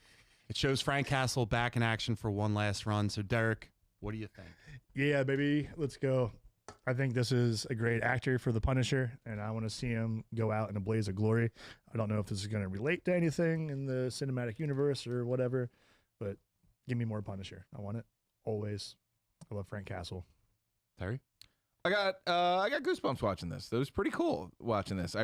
It shows Frank Castle back in action for one last run. So, Derek, what do you think? Yeah, baby. Let's go. I think this is a great actor for the Punisher, and I want to see him go out in a blaze of glory. I don't know if this is going to relate to anything in the cinematic universe or whatever, but give me more Punisher. I want it always. I love Frank Castle. Terry? I got goosebumps watching this. It was pretty cool watching this. I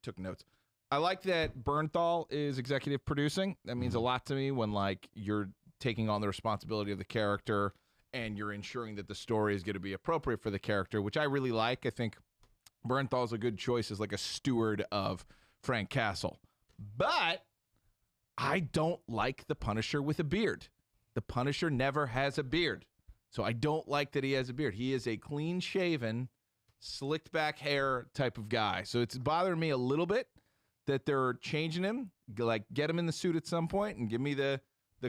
took notes. I like that Bernthal is executive producing. That means a lot to me when like you're taking on the responsibility of the character and you're ensuring that the story is going to be appropriate for the character, which I really like. I think Bernthal is a good choice as like a steward of Frank Castle. But I don't like the Punisher with a beard. The Punisher never has a beard. So I don't like that he has a beard. He is a clean-shaven, slicked back hair type of guy. So it's bothering me a little bit that they're changing him, like get him in the suit at some point and give me the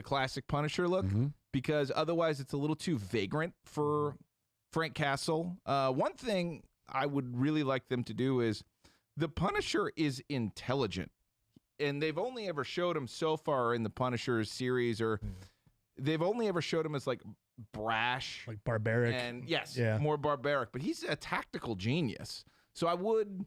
classic Punisher look, because otherwise it's a little too vagrant for Frank Castle. One thing I would really like them to do is the Punisher is intelligent, and they've only ever showed him so far in the Punisher series, or they've only ever showed him as like brash, Like barbaric. and yes, Yeah. more barbaric, but he's a tactical genius. So I would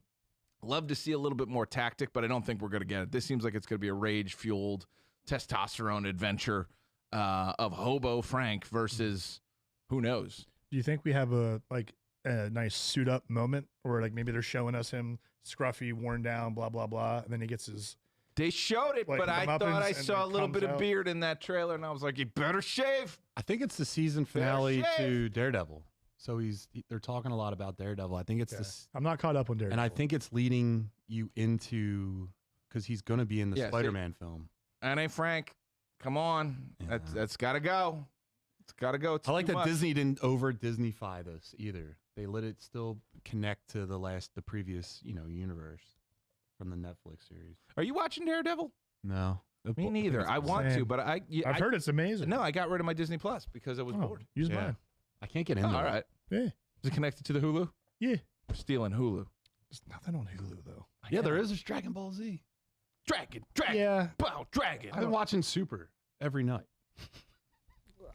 love to see a little bit more tactic, but I don't think we're going to get it. This seems like it's going to be a rage-fueled testosterone adventure of hobo Frank versus who knows. Do you think we have a, like, a nice suit up moment, or like maybe they're showing us him scruffy, worn down, blah blah blah, and then he gets his. They showed it, Like, but I comeuppance thought I and saw a then little comes bit of out. beard in that trailer, and I was like, you better shave. I think it's the season Fair finale shave. to Daredevil. So they're talking a lot about Daredevil. I think it's Yeah. this, I'm not caught up on Daredevil. and I think it's leading you into because he's going to be in the Yeah, see- Spider-Man film. Anne Frank, come on, Yeah. that's got to go. It's got to go. It's I like too that much. Disney didn't over Disneyfy this either. They let it still connect to the previous, universe from the Netflix series. Are you watching Daredevil? No, Me neither. I want to, Same. but I've heard it's amazing. No, I got rid of my Disney Plus because I was Oh, bored. use Yeah. mine. I can't get Oh, into all it. right. Yeah, Is it connected to the Hulu? yeah. We're stealing Hulu. There's nothing on Hulu though. Yeah, there is. There's Dragon Ball Z. Dragon, Yeah, bow, dragon. I've been watching Super every night.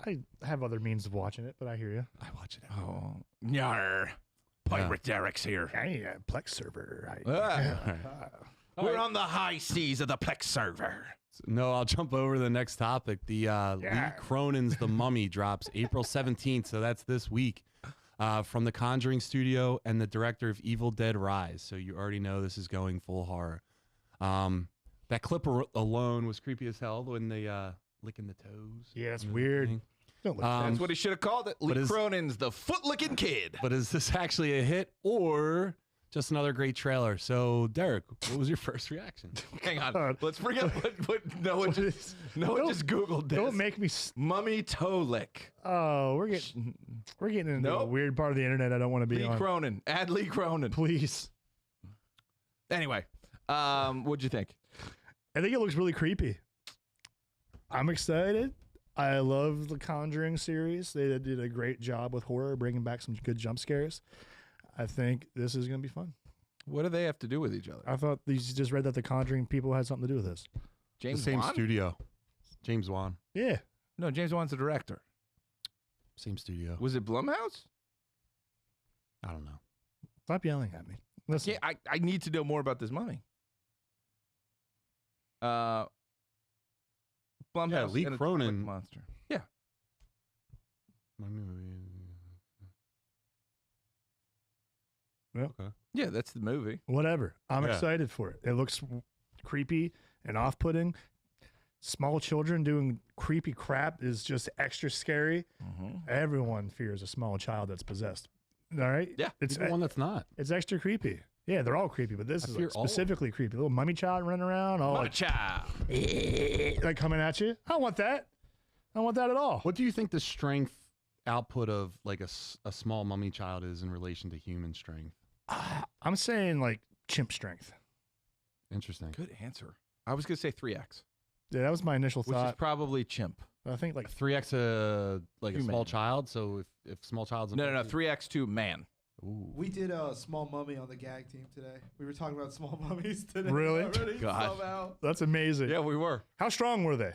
I have other means of watching it, but I hear you. I watch it. Every night. Oh, nyar. Pirate Derek's here. I ain't a Plex server. We're on the high seas of the Plex server. No, I'll jump over to the next topic. The Lee Cronin's The Mummy drops April 17th, so that's this week, from the Conjuring studio and the director of Evil Dead Rise. So you already know this is going full horror. That clip alone was creepy as hell when they licking the toes. Yeah, it's and weird. everything. Don't look That's what he should have called it. Lee is- Cronin's The Foot-Licking Kid. But is this actually a hit or just another great trailer? So, Derek, what was your first reaction? Hang on. God. Let's forget what Noah just Googled this. Don't make me. Mummy toe lick. Oh, we're getting into a Nope. weird part of the internet I don't want to be Lee on. Cronin. Add Lee Cronin. Please. Anyway, what'd you think? I think it looks really creepy. I'm excited. I love the Conjuring series. They did a great job with horror, bringing back some good jump scares. I think this is going to be fun. What do they have to do with each other? I thought these just read that the Conjuring people had something to do with this. James the same Wan? studio. James Wan. Yeah. No, James Wan's the director. Same studio. Was it Blumhouse? I don't know. Stop yelling at me. Listen. Yeah, I need to know more about this mummy. Blumhouse. Yeah, Lee and a Cronin. monster. Yeah. Yeah. Okay. Yeah, that's the movie. Whatever. I'm Yeah. excited for it. It looks creepy and off-putting. Small children doing creepy crap is just extra scary. Everyone fears a small child that's possessed. All right? Yeah. It's Even one that's not. it's extra creepy. Yeah, they're all creepy, but this I is fear like all of them. specifically creepy. Little mummy child running around, all Mummy like, child. like coming at you. I don't want that. I don't want that at all. What do you think the strength output of like a small mummy child is in relation to human strength? I'm saying like chimp strength. Interesting. Good answer. I was going to say 3X, Yeah, that was my initial which is thought. probably chimp. I think like 3x like a Human. small child. So if small child's No, 3X to man. Ooh. We did a small mummy on the gag team today. We were talking about small mummies today. Really? already, God. somehow. that's amazing. Yeah, we were. How strong were they?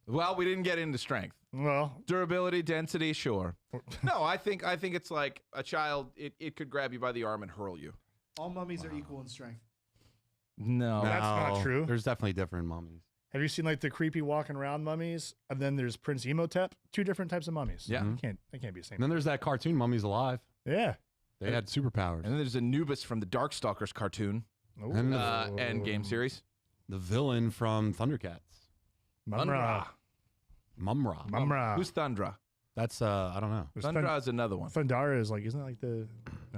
Well, we didn't get into strength. Well, Durability, density, sure. No, I think it's like a child. It could grab you by the arm and hurl you. All mummies are equal in strength. No. That's not No, true. There's definitely different mummies. have you seen like the creepy walking around mummies? And then there's Prince Imhotep. Two different types of mummies. Yeah. They can't be the same. And then there's that cartoon Mummies Alive. Yeah. They had superpowers. And then there's Anubis from the Darkstalkers cartoon And and game series. The villain from Thundercats, Mumra. Mumra. Mumra. Who's Thundra? That's I don't know. There's Thundra is another one. Thundara is like, isn't that like the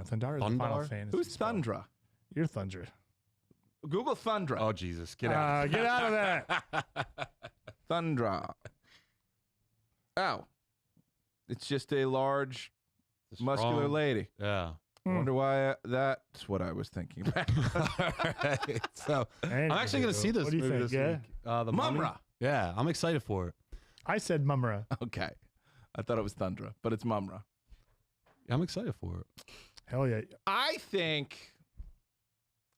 Thundara is the Final Thundar? Fantasy? Who's spell. Thundra? You're Thunder. Google Thundra. Oh Jesus, get out! Get out of that. Thundra. Ow. It's just a large, It's muscular strong. lady. Yeah. I wonder why that's what I was thinking about. Alright, so I'm actually going to see this What do you movie think? this Yeah. week. The Mummy. Mumra. Yeah, I'm excited for it. I said Mumra. Okay. I thought it was Thundra, but it's Mumra. I'm excited for it. Hell yeah. I think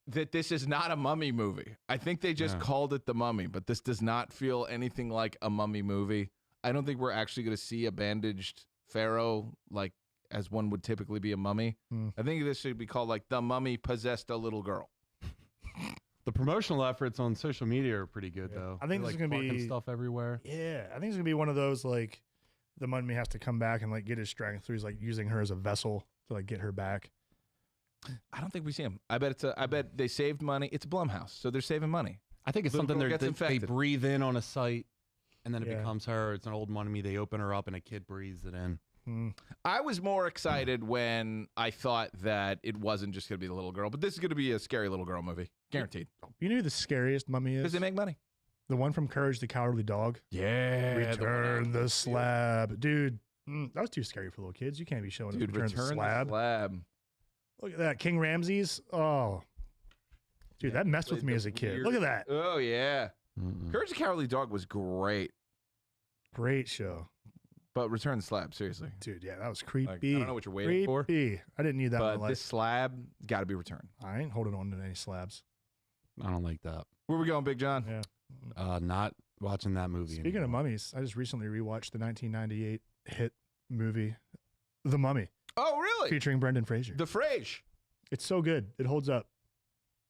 that this is not a mummy movie. I think they just Yeah. called it The Mummy, but this does not feel anything like a mummy movie. I don't think we're actually going to see a bandaged pharaoh like as one would typically be a mummy. Hmm. I think this should be called like The Mummy Possessed a Little Girl. The promotional efforts on social media are pretty good, though. I think They're, this is like, gonna parking be- stuff everywhere. Yeah. I think it's going to be one of those like the mummy has to come back and like get his strength. So he's like using her as a vessel to like get her back. I don't think we see him. I bet they saved money. It's Blumhouse, so they're saving money. I think it's Little something girl they gets infected. breathe in on a site, and then it Yeah. becomes her. It's an old mummy. They open her up, and a kid breathes it in. I was more excited when I thought that it wasn't just going to be the little girl, but this is going to be a scary little girl movie. Guaranteed. You know who the scariest mummy Because is? they make money. The one from Courage the Cowardly Dog. Yeah. Return the slab. Dude, that was too scary for little kids. You can't be showing us Dude, Return the Slab. Look at that. King Ramses. Oh. Dude, that messed with Played me the as a kid. weird- Look at that. Oh, yeah. Mm-mm. Courage the Cowardly Dog was great, Great show. but Return the Slab, seriously. Dude, yeah, that was Like, creepy. I don't know what you're waiting for, Creepy. I didn't need that in but my this life. slab got to be returned. I ain't holding on to any slabs. I don't like that. Where we going, Big John? Yeah. Not watching that movie. Speaking of anymore. mummies, I just recently rewatched the 1998 hit movie, The Mummy, Oh, really? featuring Brendan Fraser. The Frage. It's so good. It holds up.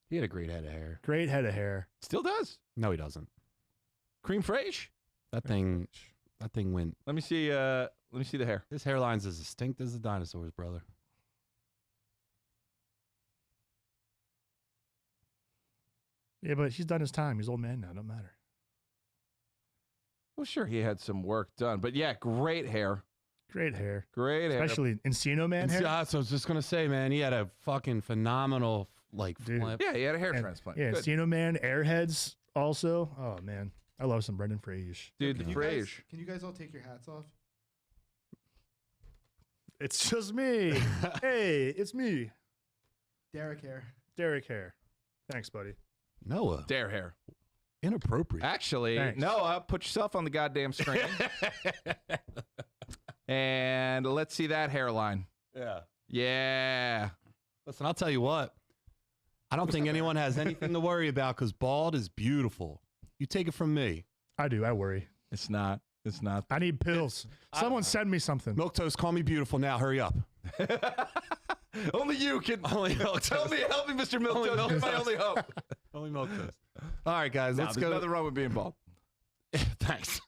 he had a great head of hair. Great head of hair. Still does. No, he doesn't. Cream Frage. That thing went. Let me see the hair. His hairline's as distinct as the dinosaurs, brother. Yeah, but he's done his time. He's old man now. Don't matter. Well, sure, he had some work done, but yeah, great hair. Great hair. Great hair. Especially Encino Man hair. So I was just gonna say, man, he had a fucking phenomenal Dude. flip. Yeah, he had a hair And- transplant. Yeah, Good. Encino Man, Airheads also. Oh, man. I love some Brendan Fraser. Dude, Can the you guys- Frage. Can you guys all take your hats off? It's just me. Hey, it's me. Derek hair. Derek hair. Thanks, buddy. Noah, Dare hair. inappropriate. Actually, Thanks. Noah, put yourself on the goddamn screen. And let's see that hairline. Yeah. Yeah. Listen, I'll tell you what. I don't think anyone has anything to worry about because bald is beautiful. You take it from me. I do. I worry. It's not. It's not. I need pills. Someone send me something. Milk Toast, call me beautiful now. Hurry up. Only you can. Only Milk Help me, Mr. Milk Only Toast. Milk You're my Toast. only hope. Only Milk Toast. All right, guys, let's There's go. nothing wrong with being bald. Thanks.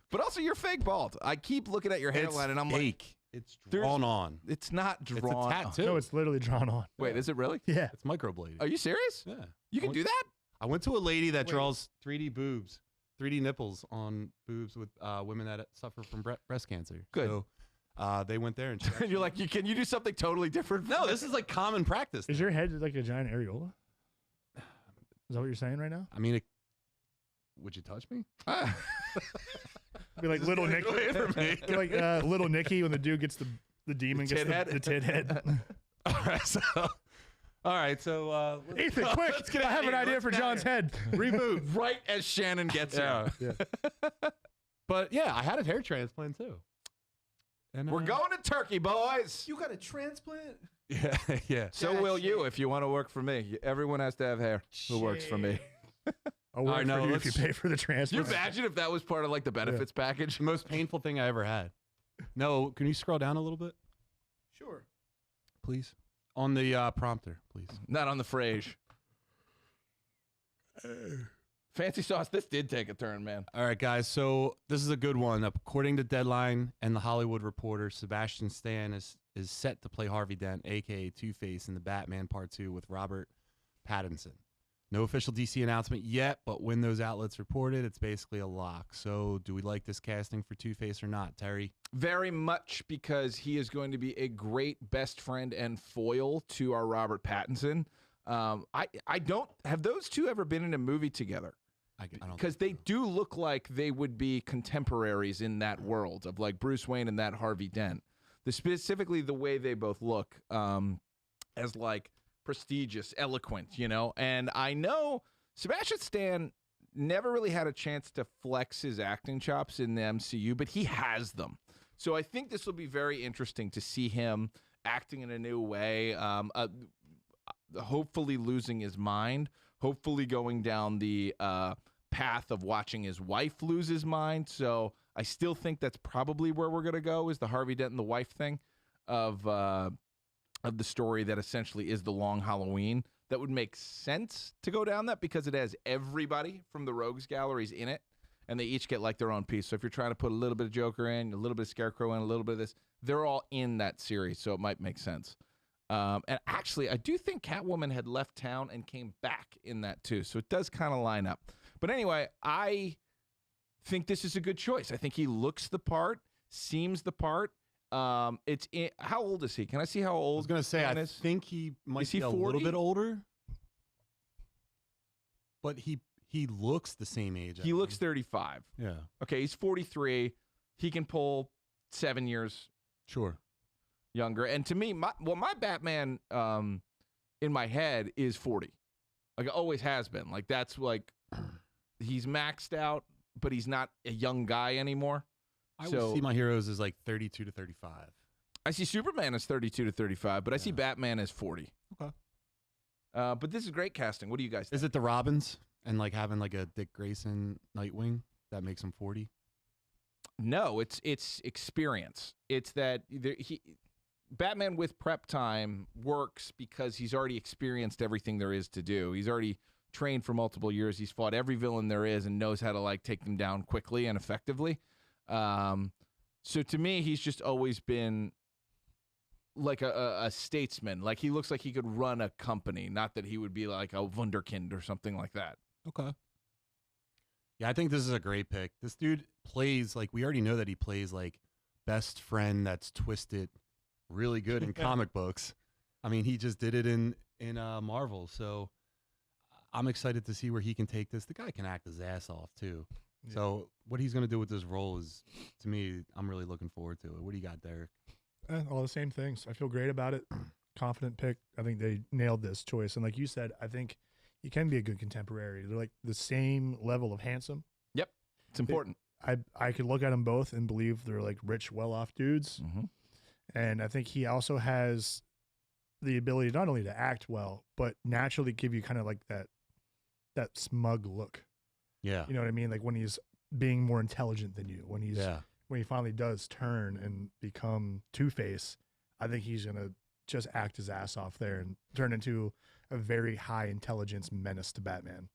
But also, you're fake bald. I keep looking at your hairline, and I'm like, fake. It's There's- drawn on. it's not It's a drawn. tattoo. No, it's literally drawn on. Wait, is it really? Yeah. It's microbladed. Are you serious? Yeah. You can do that? I went to a lady that Wait. draws 3D boobs, 3D nipples on boobs with women that suffer from breast cancer. Good. So they went there and checked. And you're like, can you do something totally different? No, this is like common practice. Is your head like a giant areola? Is that what you're saying right now? I mean, would you touch me? Be like little Nicky. away from me. Be like little Nicky when the dude gets the demon The gets tit head? the tit head. All right. So let's Ethan, go. quick! Let's get I out have of an here. idea Let's for get out John's of here. head. Reboot right as Shannon gets Yeah. here. But yeah, I had a hair transplant too. And We're going to Turkey, boys. You got a transplant? Yeah, yeah. So Jack will you shit. if you want to work for me. Everyone has to have hair who works for me. I'll work right, no, for you if you let's- pay for the Can you transplant. imagine if that was part of like the benefits package? The most painful thing I ever had. No, can you scroll down a little bit, Sure. please? On the prompter, please. Not on the Frage. Fancy sauce. This did take a turn, man. All right, guys. So this is a good one. According to Deadline and The Hollywood Reporter, Sebastian Stan is set to play Harvey Dent, a.k.a. Two-Face, in the Batman Part 2 with Robert Pattinson. No official DC announcement yet, but when those outlets reported, it's basically a lock. So do we like this casting for Two-Face or not, Terry? Very much because he is going to be a great best friend and foil to our Robert Pattinson. I don't have those two ever been in a movie together I don't because they do look like they would be contemporaries in that world of like Bruce Wayne and that Harvey Dent. Specifically the way they both look as like prestigious, eloquent, you know. And I know Sebastian Stan never really had a chance to flex his acting chops in the MCU, but he has them. So I think this will be very interesting to see him acting in a new way, hopefully losing his mind, hopefully going down the path of watching his wife lose his mind. So I still think that's probably where we're going to go, is the Harvey Dent and the wife thing of the story that essentially is the Long Halloween. That would make sense to go down that because it has everybody from the Rogues Galleries in it. and they each get like their own piece. So if you're trying to put a little bit of Joker in, a little bit of Scarecrow in, a little bit of this, they're all in that series, so it might make sense. And actually, I do think Catwoman had left town and came back in that too, so it does kind of line up. But anyway, I think this is a good choice. I think he looks the part, seems the part. How old is he? Can I see how I old? was gonna say, Dan I is? think he might Is he be a 40? little bit older, but he looks the same age. He looks 35. Yeah, Okay, he's 43. He can pull 7 years sure. younger. And to me, my Batman in my head is 40. Like, it always has been. Like, that's like, he's maxed out, but he's not a young guy anymore. I would see my heroes as like 32 to 35. I see Superman as 32 to 35, but I see Yeah. Batman as 40. Okay. But this is great casting. What do you guys think? Is it the Robins and like having like a Dick Grayson Nightwing that makes him 40? No, it's experience. It's that Batman with prep time works because he's already experienced everything there is to do. He's already trained for multiple years. He's fought every villain there is and knows how to like take them down quickly and effectively. So to me, he's just always been like a statesman. Like, he looks like he could run a company, not that he would be like a wunderkind or something like that. Okay. Yeah, I think this is a great pick. This dude plays like, we already know that he plays like best friend that's twisted really good in comic books. I mean, he just did it in Marvel. So I'm excited to see where he can take this. The guy can act his ass off too. Yeah. So what he's going to do with this role is, to me, I'm really looking forward to it. What do you got, Derek? All the same things. I feel great about it. Confident pick. I think they nailed this choice. And like you said, I think he can be a good contemporary. They're like the same level of handsome. Yep. It's important. I could look at them both and believe they're like rich, well-off dudes. Mm-hmm. And I think he also has the ability not only to act well, but naturally give you kind of like that smug look. Yeah. You know what I mean? Like when he's being more intelligent than you, when he finally does turn and become Two-Face, I think he's going to just act his ass off there and turn into a very high intelligence menace to Batman.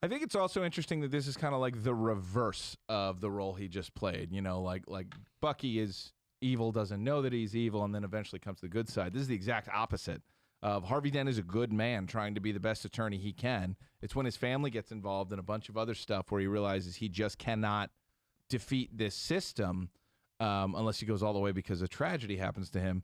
I think it's also interesting that this is kind of like the reverse of the role he just played. You know, like Bucky is evil, doesn't know that he's evil, and then eventually comes to the good side. This is the exact opposite. Harvey Dent is a good man trying to be the best attorney he can. It's when his family gets involved in a bunch of other stuff where he realizes he just cannot defeat this system unless he goes all the way because a tragedy happens to him.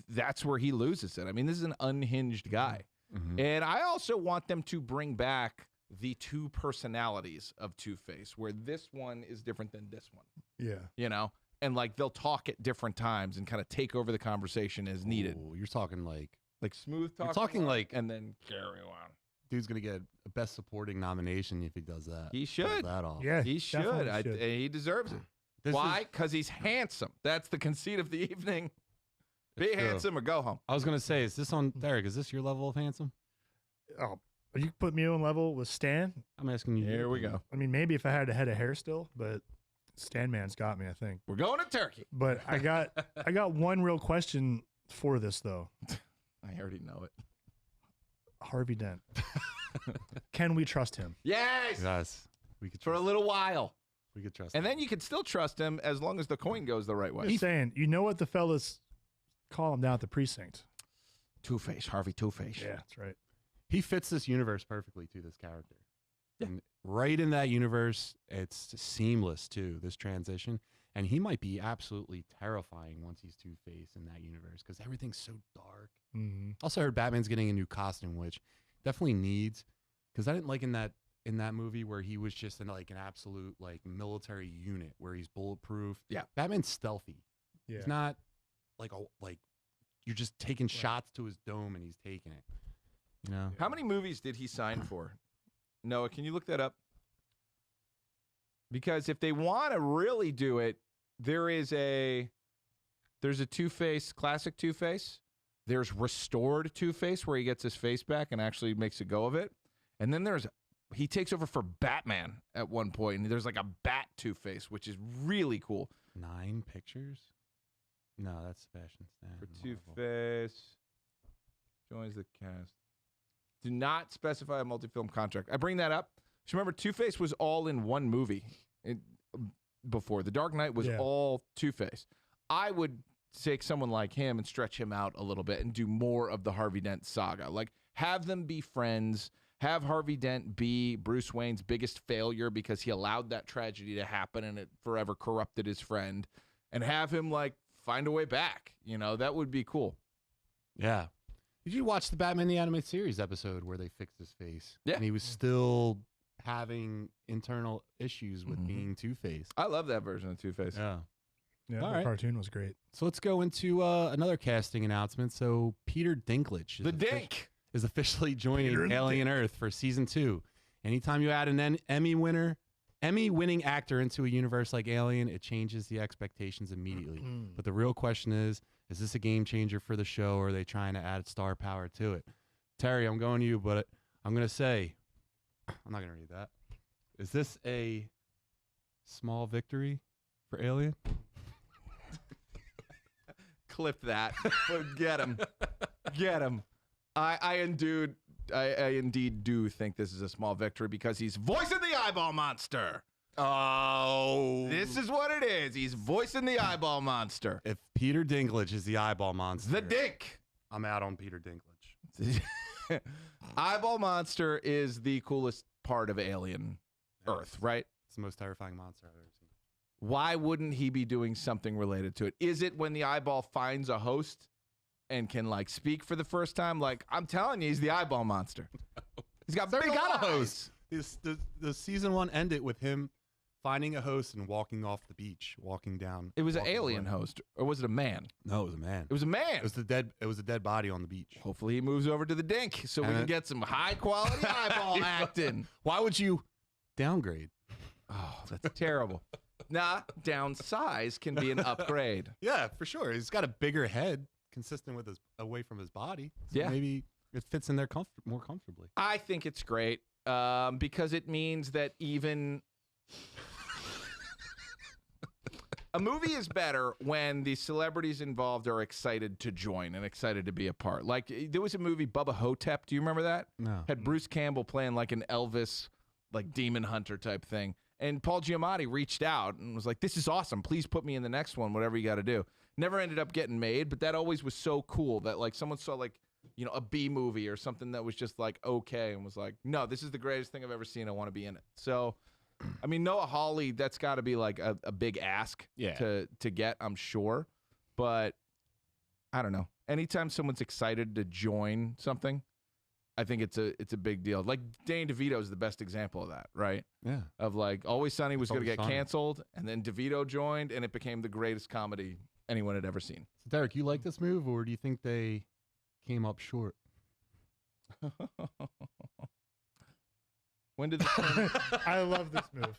That's where he loses it. I mean, this is an unhinged guy. Mm-hmm. And I also want them to bring back the two personalities of Two-Face, where this one is different than this one. Yeah. You know? And like they'll talk at different times and kind of take over the conversation as needed. Ooh, you're talking like Smooth talking. You're talking like, and then carry on. dude's going to get a best supporting nomination if he does that. He Pulls should. that off. Yeah. He should. definitely should. He deserves it. This Why? is- Because he's handsome. That's the conceit of the evening. Be It's true. handsome or go home. I was going to say, is this on, Derek, is this your level of handsome? Oh, you put me on level with Stan. I'm asking you. Here we go. I mean, maybe if I had a head of hair still, but Stan Man's got me, I think. We're going to Turkey. But I got one real question for this though. I already know it. Harvey Dent. Can we trust him? Yes. Yes. We could For a trust, little while. we could trust And him. then you can still trust him as long as the coin goes the right way. Just saying, you know what the fellas call him down at the precinct. Two-Face, Harvey Two-Face. Yeah, that's right. He fits this universe perfectly to this character. Yeah. And right in that universe, it's seamless too, this transition. And he might be absolutely terrifying once he's Two-Face in that universe because everything's so dark. Mm-hmm. Also heard Batman's getting a new costume, which definitely needs, because I didn't like in that movie where he was just in like an absolute like military unit where he's bulletproof. Yeah. Batman's stealthy. Yeah. He's not like you're just taking shots to his dome and he's taking it. You know? How many movies did he sign for? Noah, can you look that up? Because if they want to really do it, there's a Two-Face, classic Two-Face. There's restored Two-Face where he gets his face back and actually makes a go of it. And then he takes over for Batman at one point, and there's like a Bat Two-Face, which is really cool. 9 pictures? No, that's Sebastian Stan. For Marvel. Two-Face, joins the cast. Do not specify a multi-film contract. I bring that up. Just remember, Two-Face was all in one movie before. The Dark Knight was all Two-Face. I would take someone like him and stretch him out a little bit and do more of the Harvey Dent saga. Like, have them be friends. Have Harvey Dent be Bruce Wayne's biggest failure because he allowed that tragedy to happen and it forever corrupted his friend. And have him, like, find a way back. You know, that would be cool. Yeah. Did you watch the Batman the Animated Series episode where they fixed his face? Yeah. And he was still having internal issues with being Two-Face. I love that version of Two-Face. Yeah. Yeah, All the right. cartoon was great. So let's go into another casting announcement. So Peter Dinklage The Dink. is officially joining Peter Alien Earth for season 2. Anytime you add an Emmy-winning actor into a universe like Alien, it changes the expectations immediately. But the real question is this a game changer for the show, or are they trying to add star power to it? Terry, I'm going to you, but I'm going to say, I'm not going to read that. Is this a small victory for Alien? Clip that. But get him. Get him. I indeed do think this is a small victory because he's voicing the eyeball monster. Oh. This is what it is. He's voicing the eyeball monster. If Peter Dinklage is the eyeball monster, The Dink. I'm out on Peter Dinklage. Eyeball monster is the coolest part of Alien Earth, right? It's the most terrifying monster I've ever seen. Why wouldn't he be doing something related to it? Is it when the eyeball finds a host and can, like, speak for the first time? Like, I'm telling you, he's the eyeball monster. He's got He's already big got a eyes. host. The season 1 ended with him finding a host and walking off the beach, walking down. It was an walking alien away. host, or was it a man? No, it was a man. It was a man. It was a dead body on the beach. Hopefully he moves over to the Dink so we And can it- get some high quality eyeball acting. Why would you downgrade? Oh, that's terrible. Nah, downsize can be an upgrade. Yeah, for sure. He's got a bigger head, consistent with his away from his body. So Yeah. maybe it fits in there more comfortably. I think it's great because it means that even a movie is better when the celebrities involved are excited to join and excited to be a part. Like, there was a movie, Bubba Hotep. Do you remember that? No. Had Bruce Campbell playing like an Elvis, like demon hunter type thing. And Paul Giamatti reached out and was like, this is awesome. Please put me in the next one, whatever you got to do. Never ended up getting made, but that always was so cool that, like, someone saw, like, you know, a B movie or something that was just like okay and was like, no, this is the greatest thing I've ever seen. I want to be in it. So, I mean, Noah Hawley, that's got to be like a big ask to get, I'm sure. But I don't know. Anytime someone's excited to join something, I think it's a big deal. Like, Danny DeVito is the best example of that, right? Yeah. Of, like, Always Sunny was going to Always get Sunny. canceled, and then DeVito joined, and it became the greatest comedy anyone had ever seen. So Derek, you like this move, or do you think they came up short? When did this I love this move.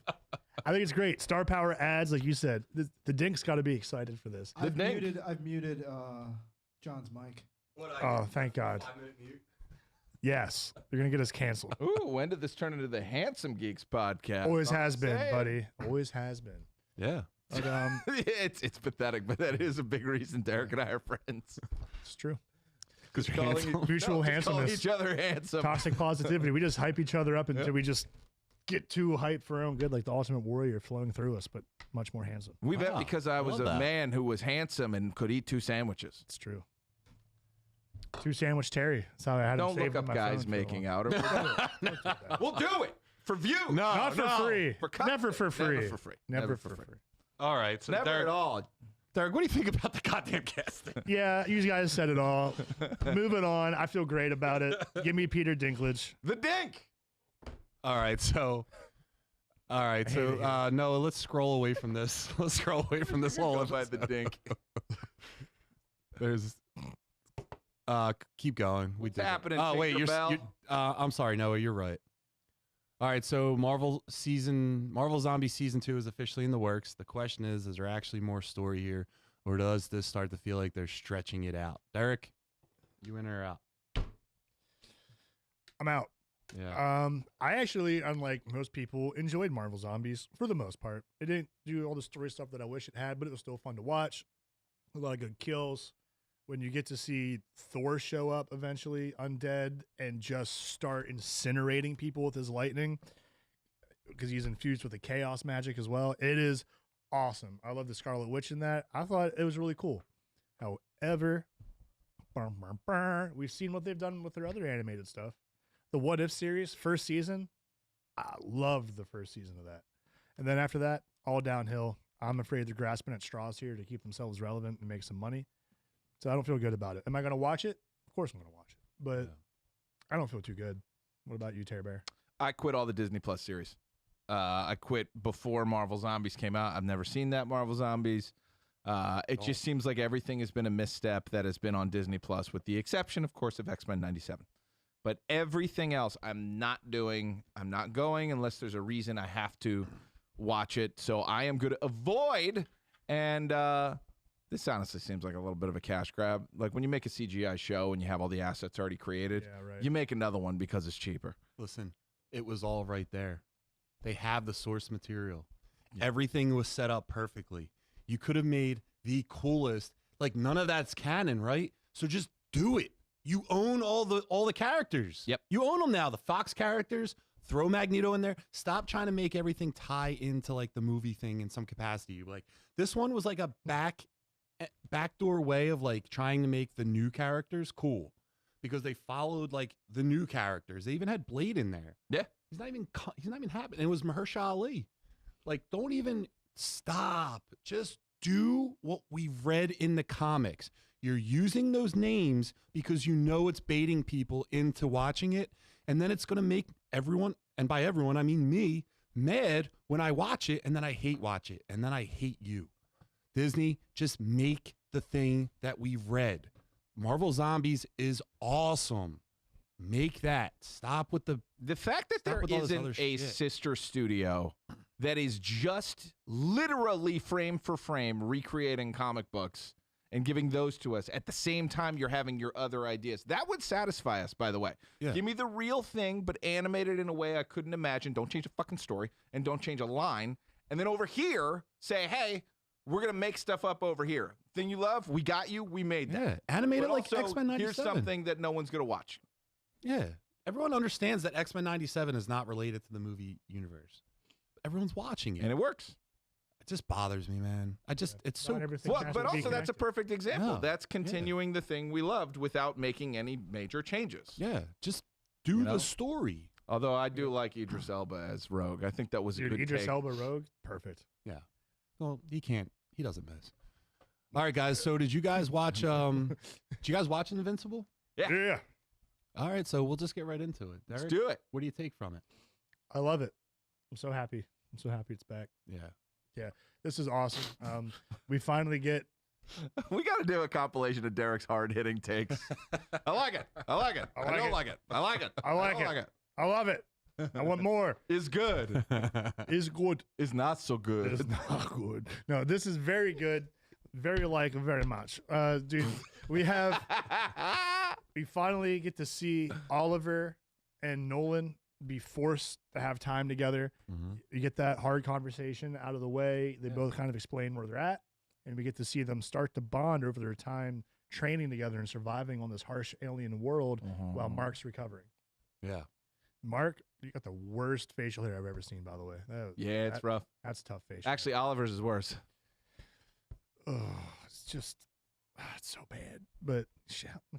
I think it's great. Star power adds, like you said. The Dink's got to be excited for this. The Dink. I've muted John's mic. Oh, thank God. Yes, you're gonna get us canceled. Ooh, when did this turn into the Handsome Geeks podcast? Always I'm has been, saying. buddy. Always has been. Yeah. But it's pathetic, but that is a big reason Derek and I are friends. it's true. Because Mutual Calling handsomeness. each other handsome. Toxic positivity. We just hype each other up until we just get too hyped for our own good, like the Ultimate Warrior flowing through us, but much more handsome. We bet Wow, because I was love a that. man who was handsome and could eat 2 sandwiches. It's true. 2 sandwich Terry. That's how I had him Don't saved look on up my phone guys for a making while. out. Or we'll do it for views. No, Not for free. For content. Never for free. Never for free. Never for free. All right. So Never Derek, at all. Derek, what do you think about the goddamn casting? Yeah, you guys said it all. Moving on. I feel great about it. Give me Peter Dinklage. The Dink. All right. So Noah, let's scroll away from this. Let's scroll away from this whole Go by episode. the Dink. There's keep going. What's did it. happening, Oh wait, Tinkerbell? I'm sorry, Noah, you're right. All right, so Marvel Zombie season 2 is officially in the works. The question is there actually more story here, or does this start to feel like they're stretching it out? Derek, you in or out? I'm out. Yeah. I actually, unlike most people, enjoyed Marvel Zombies for the most part. It didn't do all the story stuff that I wish it had, but it was still fun to watch. A lot of good kills. When you get to see Thor show up eventually, undead, and just start incinerating people with his lightning, because he's infused with the chaos magic as well. It is awesome. I love the Scarlet Witch in that. I thought it was really cool. However, we've seen what they've done with their other animated stuff. The What If series, first season, I loved the first season of that. And then after that, all downhill. I'm afraid they're grasping at straws here to keep themselves relevant and make some money. So I don't feel good about it. Am I going to watch it? Of course I'm going to watch it. But I don't feel too good. What about you, Terry Bear? I quit all the Disney Plus series. I quit before Marvel Zombies came out. I've never seen that Marvel Zombies. It just seems like everything has been a misstep that has been on Disney Plus, with the exception, of course, of X-Men 97. But everything else I'm not doing. I'm not going unless there's a reason I have to watch it. So I am going to avoid. And this honestly seems like a little bit of a cash grab. Like when you make a CGI show and you have all the assets already created, you make another one because it's cheaper. Listen, it was all right there. They have the source material. Yeah. Everything was set up perfectly. You could have made the coolest. Like none of that's canon, right? So just do it. You own all the characters. Yep. You own them now. The Fox characters. Throw Magneto in there. Stop trying to make everything tie into like the movie thing in some capacity. Like this one was like a backdoor way of like trying to make the new characters cool, because they followed like the new characters. They even had Blade in there. Yeah. He's not even happening. It was Mahershala Ali. Like, don't even stop. Just do what we've read in the comics. You're using those names because you know it's baiting people into watching it, and then it's going to make everyone, and by everyone I mean me, mad when I watch it, and then I watch it, and then I hate you. Disney, just make the thing that we've read. Marvel Zombies is awesome. Make that. Stop with the fact that there isn't a sister studio that is just literally frame for frame recreating comic books and giving those to us at the same time you're having your other ideas. That would satisfy us, by the way. Yeah. Give me the real thing, but animated in a way I couldn't imagine. Don't change a fucking story and don't change a line. And then over here, say, hey, we're going to make stuff up over here. Thing you love, we got you, we made that. Yeah, animated but like also, X-Men 97. Here's something that no one's going to watch. Yeah. Everyone understands that X-Men 97 is not related to the movie universe. Everyone's watching it. And it works. It just bothers me, man. It's so... Well, but also that's a perfect example. Yeah. That's continuing the thing we loved without making any major changes. Yeah, just do the story. Although I do like Idris Elba as Rogue. I think that was a good Idris take. Elba Rogue? Perfect. Yeah. Well, he doesn't miss. All right, guys. So did you guys watch Invincible? Yeah. All right, so we'll just get right into it. Derek, Let's do it. What do you take from it? I love it. I'm so happy. It's back. Yeah. This is awesome. We finally get... We got to do a compilation of Derek's hard-hitting takes. I like it. I like it. I don't like it. I like it. I like it. I love it. I want more. Is good. Is good. Is not so good. It's not good. No, this is very good. Very much. Dude, we finally get to see Oliver and Nolan be forced to have time together. Mm-hmm. You get that hard conversation out of the way. They both kind of explain where they're at, and we get to see them start to bond over their time training together and surviving on this harsh alien world while Mark's recovering. Yeah. Mark, you got the worst facial hair I've ever seen, by the way. It's rough. That's tough facial. Actually, Oliver's is worse. Oh, it's just, it's so bad. But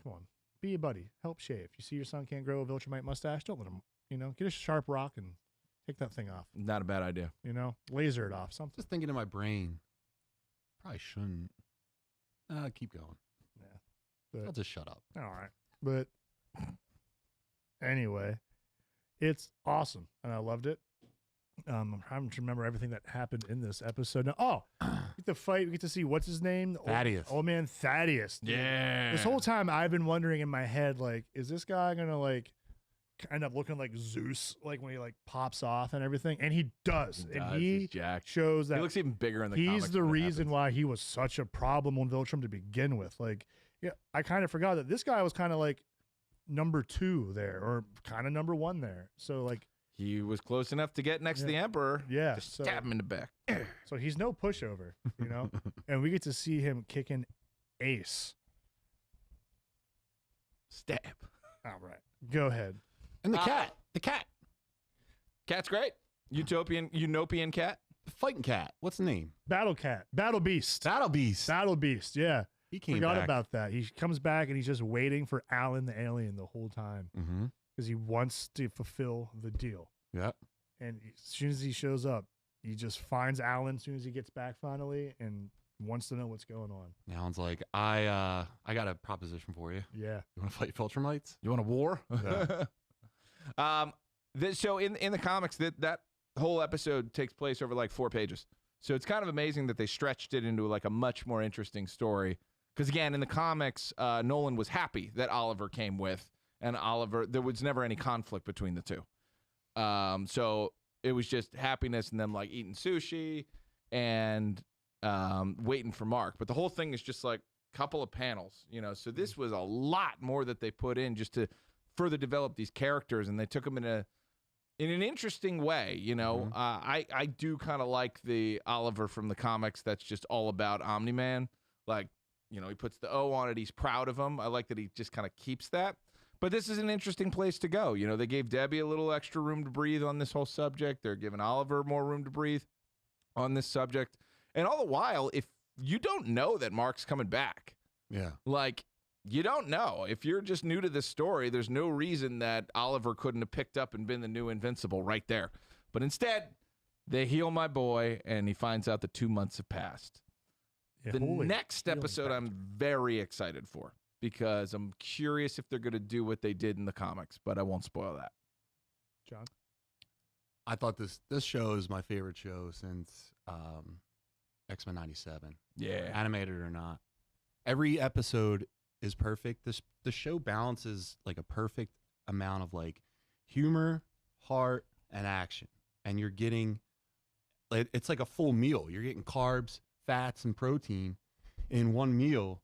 come on, be a buddy. Help shave. You see your son can't grow a Viltrumite mustache? Don't let him, get a sharp rock and take that thing off. Not a bad idea. Laser it off. Something. Just thinking in my brain, probably shouldn't. Keep going. Yeah. But, I'll just shut up. All right. But anyway, it's awesome. And I loved it. I'm trying to remember everything that happened in this episode. Now, we get to fight. We get to see what's his name? Thaddeus. Old man Thaddeus. Dude. Yeah. This whole time I've been wondering in my head, like, is this guy gonna like end up looking like Zeus, like when he like pops off and everything? And he does. And he shows that he looks even bigger in the he's comics the when it reason happens. why he was such a problem on Viltrum to begin with. Like, yeah, I kind of forgot that this guy was kind of like number 2 there, or kind of number 1 there. So like. He was close enough to get next to the Emperor. Yeah. Just stab him in the back. So he's no pushover, and we get to see him kicking ace. Stab. All right. Go ahead. And the cat. The cat. Cat's great. Utopian cat. Fighting cat. What's the name? Battle Cat, Battle Beast, Battle Beast. Battle Beast. Yeah, He came forgot back. about that. He comes back and he's just waiting for Alan the alien the whole time Mm-hmm. because he wants to fulfill the deal. Yep. And as soon as he shows up, he just finds Alan as soon as he gets back finally and wants to know what's going on. Alan's like, I got a proposition for you. Yeah. You want to fight Viltrumites? You want a war? Yeah. So in the comics, that whole episode takes place over like 4 pages. So it's kind of amazing that they stretched it into like a much more interesting story. Because again, in the comics, Nolan was happy that Oliver came with, and Oliver, there was never any conflict between the two. So it was just happiness and them like eating sushi and waiting for Mark. But the whole thing is just like a couple of panels, you know. So this was a lot more that they put in just to further develop these characters, and they took them in an interesting way, you know. I do kind of like the Oliver from the comics that's just all about Omni-Man. Like, you know, he puts the O on it. He's proud of him. I like that he just kind of keeps that. But this is an interesting place to go. You know, they gave Debbie a little extra room to breathe on this whole subject. They're giving Oliver more room to breathe on this subject. And all the while, if you don't know that Mark's coming back, Yeah. like, you don't know. If you're just new to this story, there's no reason that Oliver couldn't have picked up and been the new Invincible right there. But instead, they heal my boy, and he finds out that 2 months have passed. Yeah, The holy next healing episode factor. I'm very excited for because I'm curious if they're going to do what they did in the comics, but I won't spoil that. John. I thought this show is my favorite show since X-Men 97. Yeah. Animated or not. Every episode is perfect. The show balances like a perfect amount of like humor, heart, and action. And you're getting it's like a full meal. You're getting carbs, fats, and protein in one meal.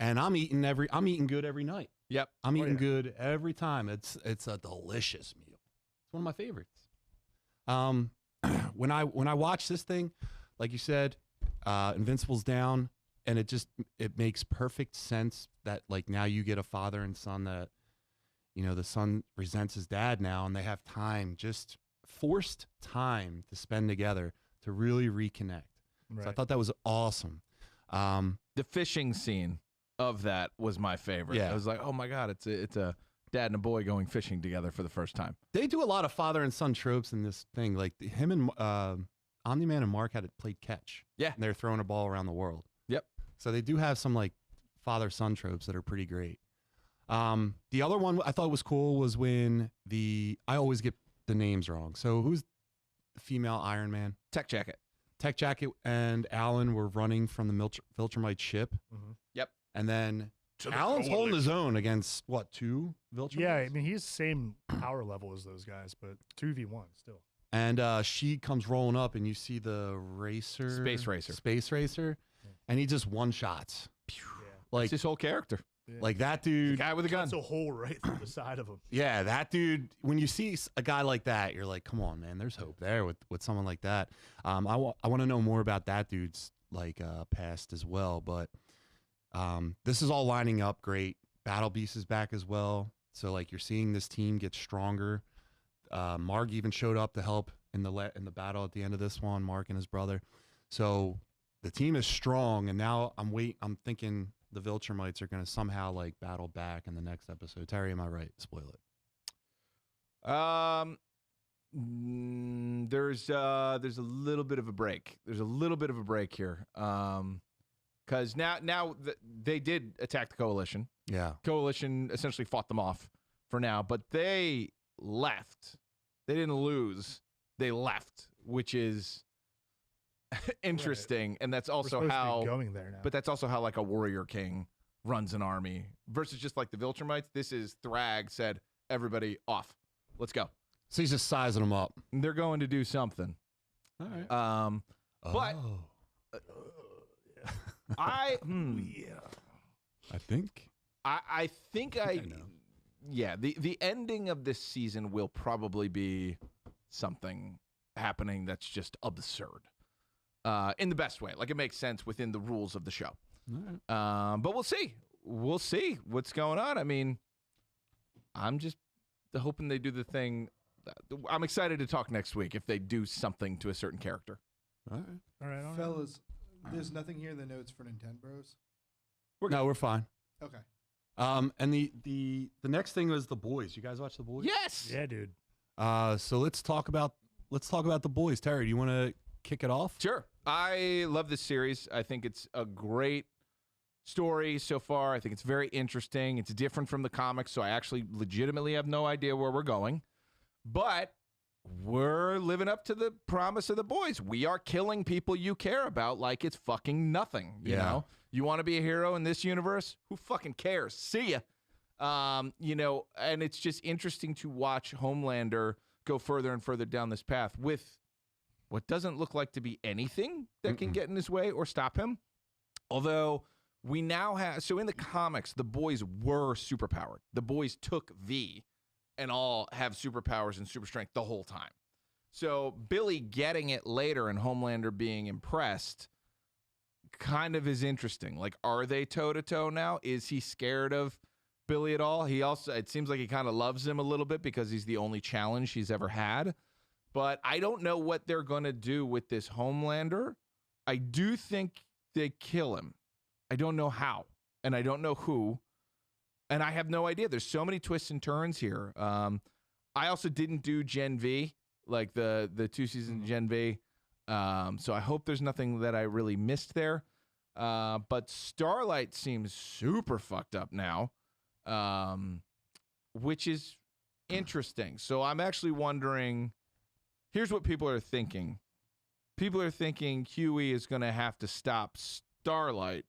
And I'm eating good every night. Yep. I'm eating yeah. good every time. It's a delicious meal. It's one of my favorites. When I watch this thing, like you said, Invincible's down, and it makes perfect sense that like now you get a father and son that, you know, the son resents his dad now, and they have time, just forced time to spend together to really reconnect. Right. So I thought that was awesome. The fishing scene of that was my favorite. Yeah. I was like, oh my God, it's a dad and a boy going fishing together for the first time. They do a lot of father and son tropes in this thing. Like him and Omni-Man and Mark had played catch. Yeah. And they're throwing a ball around the world. Yep. So they do have some like father-son tropes that are pretty great. The other one I thought was cool was when I always get the names wrong. So who's the female Iron Man? Tech Jacket. Tech Jacket and Alan were running from the Viltrumite ship. Mhm. Yep. And then Alan's holding his own against what, 2 Viltrumites? Yeah, I mean he's the same power level as those guys, but 2v1 still. And she comes rolling up, and you see the racer, Space Racer, and he just one-shots. Yeah. Like, It's his whole character. like that The dude. guy with a gun. Cuts a hole right through the side of him. Yeah, that dude. When you see a guy like that, you're like, come on, man. There's hope there with someone like that. I want to know more about that dude's like past as well. But this is all lining up great. Battle Beast is back as well. So like you're seeing this team get stronger. Mark even showed up to help in the battle at the end of this one. Mark and his brother. So the team is strong, and now I'm thinking the Viltrumites are going to somehow like battle back in the next episode. Terry, am I right? Spoil it. There's a little bit of a break. There's a little bit of a break here. Because they did attack the Coalition. Yeah. Coalition essentially fought them off for now, but they left. They didn't lose. They left, which is interesting, and that's We're also supposed to be how. going there now. But that's also how like a warrior king runs an army versus just like the Viltrumites. This is Thrag said, everybody off. Let's go. So he's just sizing them up. They're going to do something. All right. But I I think. I think I know. yeah, the ending of this season will probably be something happening that's just absurd. In the best way. Like it makes sense within the rules of the show. All right. But we'll see. We'll see what's going on. I mean, I'm just hoping they do the thing that. I'm excited to talk next week if they do something to a certain character. All right. All right, Fellas, there's nothing here in the notes for Nintendo's. No, we're fine. Okay. And the next thing was The Boys. You guys watch The Boys? Yes. Yeah, dude. So let's talk about The Boys. Terry, do you want to kick it off? Sure. I love this series. I think it's a great story so far. I think it's very interesting. It's different from the comics, so I actually legitimately have no idea where we're going. But we're living up to the promise of The Boys. We are killing people you care about like it's fucking nothing. You know? You want to be a hero in this universe? Who fucking cares? See ya. You know, and it's just interesting to watch Homelander go further and further down this path with what doesn't look like to be anything that can get in his way or stop him. Although we now have, so in the comics, the boys were superpowered. The boys took V and all have superpowers and super strength the whole time. So Billy getting it later and Homelander being impressed kind of is interesting. Like, are they toe-to-toe now? Is he scared of Billy at all? He also, it seems like he kind of loves him a little bit because he's the only challenge he's ever had. But I don't know what they're going to do with this Homelander. I do think they kill him. I don't know how, and I don't know who, and I have no idea. There's so many twists and turns here. I also didn't do Gen V, like the 2 seasons Gen V, so I hope there's nothing that I really missed there. But Starlight seems super fucked up now, which is interesting. So I'm actually wondering, here's what people are thinking. People are thinking Huey is going to have to stop Starlight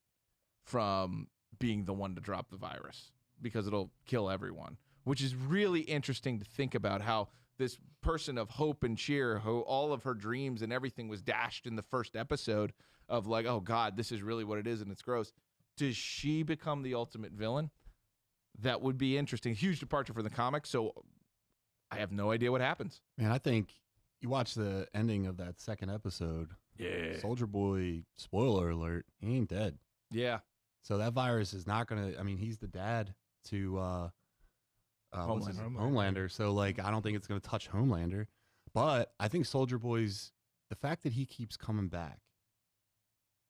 from being the one to drop the virus because it'll kill everyone, which is really interesting to think about how this person of hope and cheer, who all of her dreams and everything was dashed in the first episode of like, oh God, this is really what it is and it's gross. Does she become the ultimate villain? That would be interesting. Huge departure from the comics. So I have no idea what happens. Man, I think you watch the ending of that second episode. Yeah. Soldier Boy, spoiler alert, he ain't dead. Yeah. So that virus is not going to, I mean, he's the dad to Homelander. So, like, I don't think it's going to touch Homelander. But I think Soldier Boy's, the fact that he keeps coming back,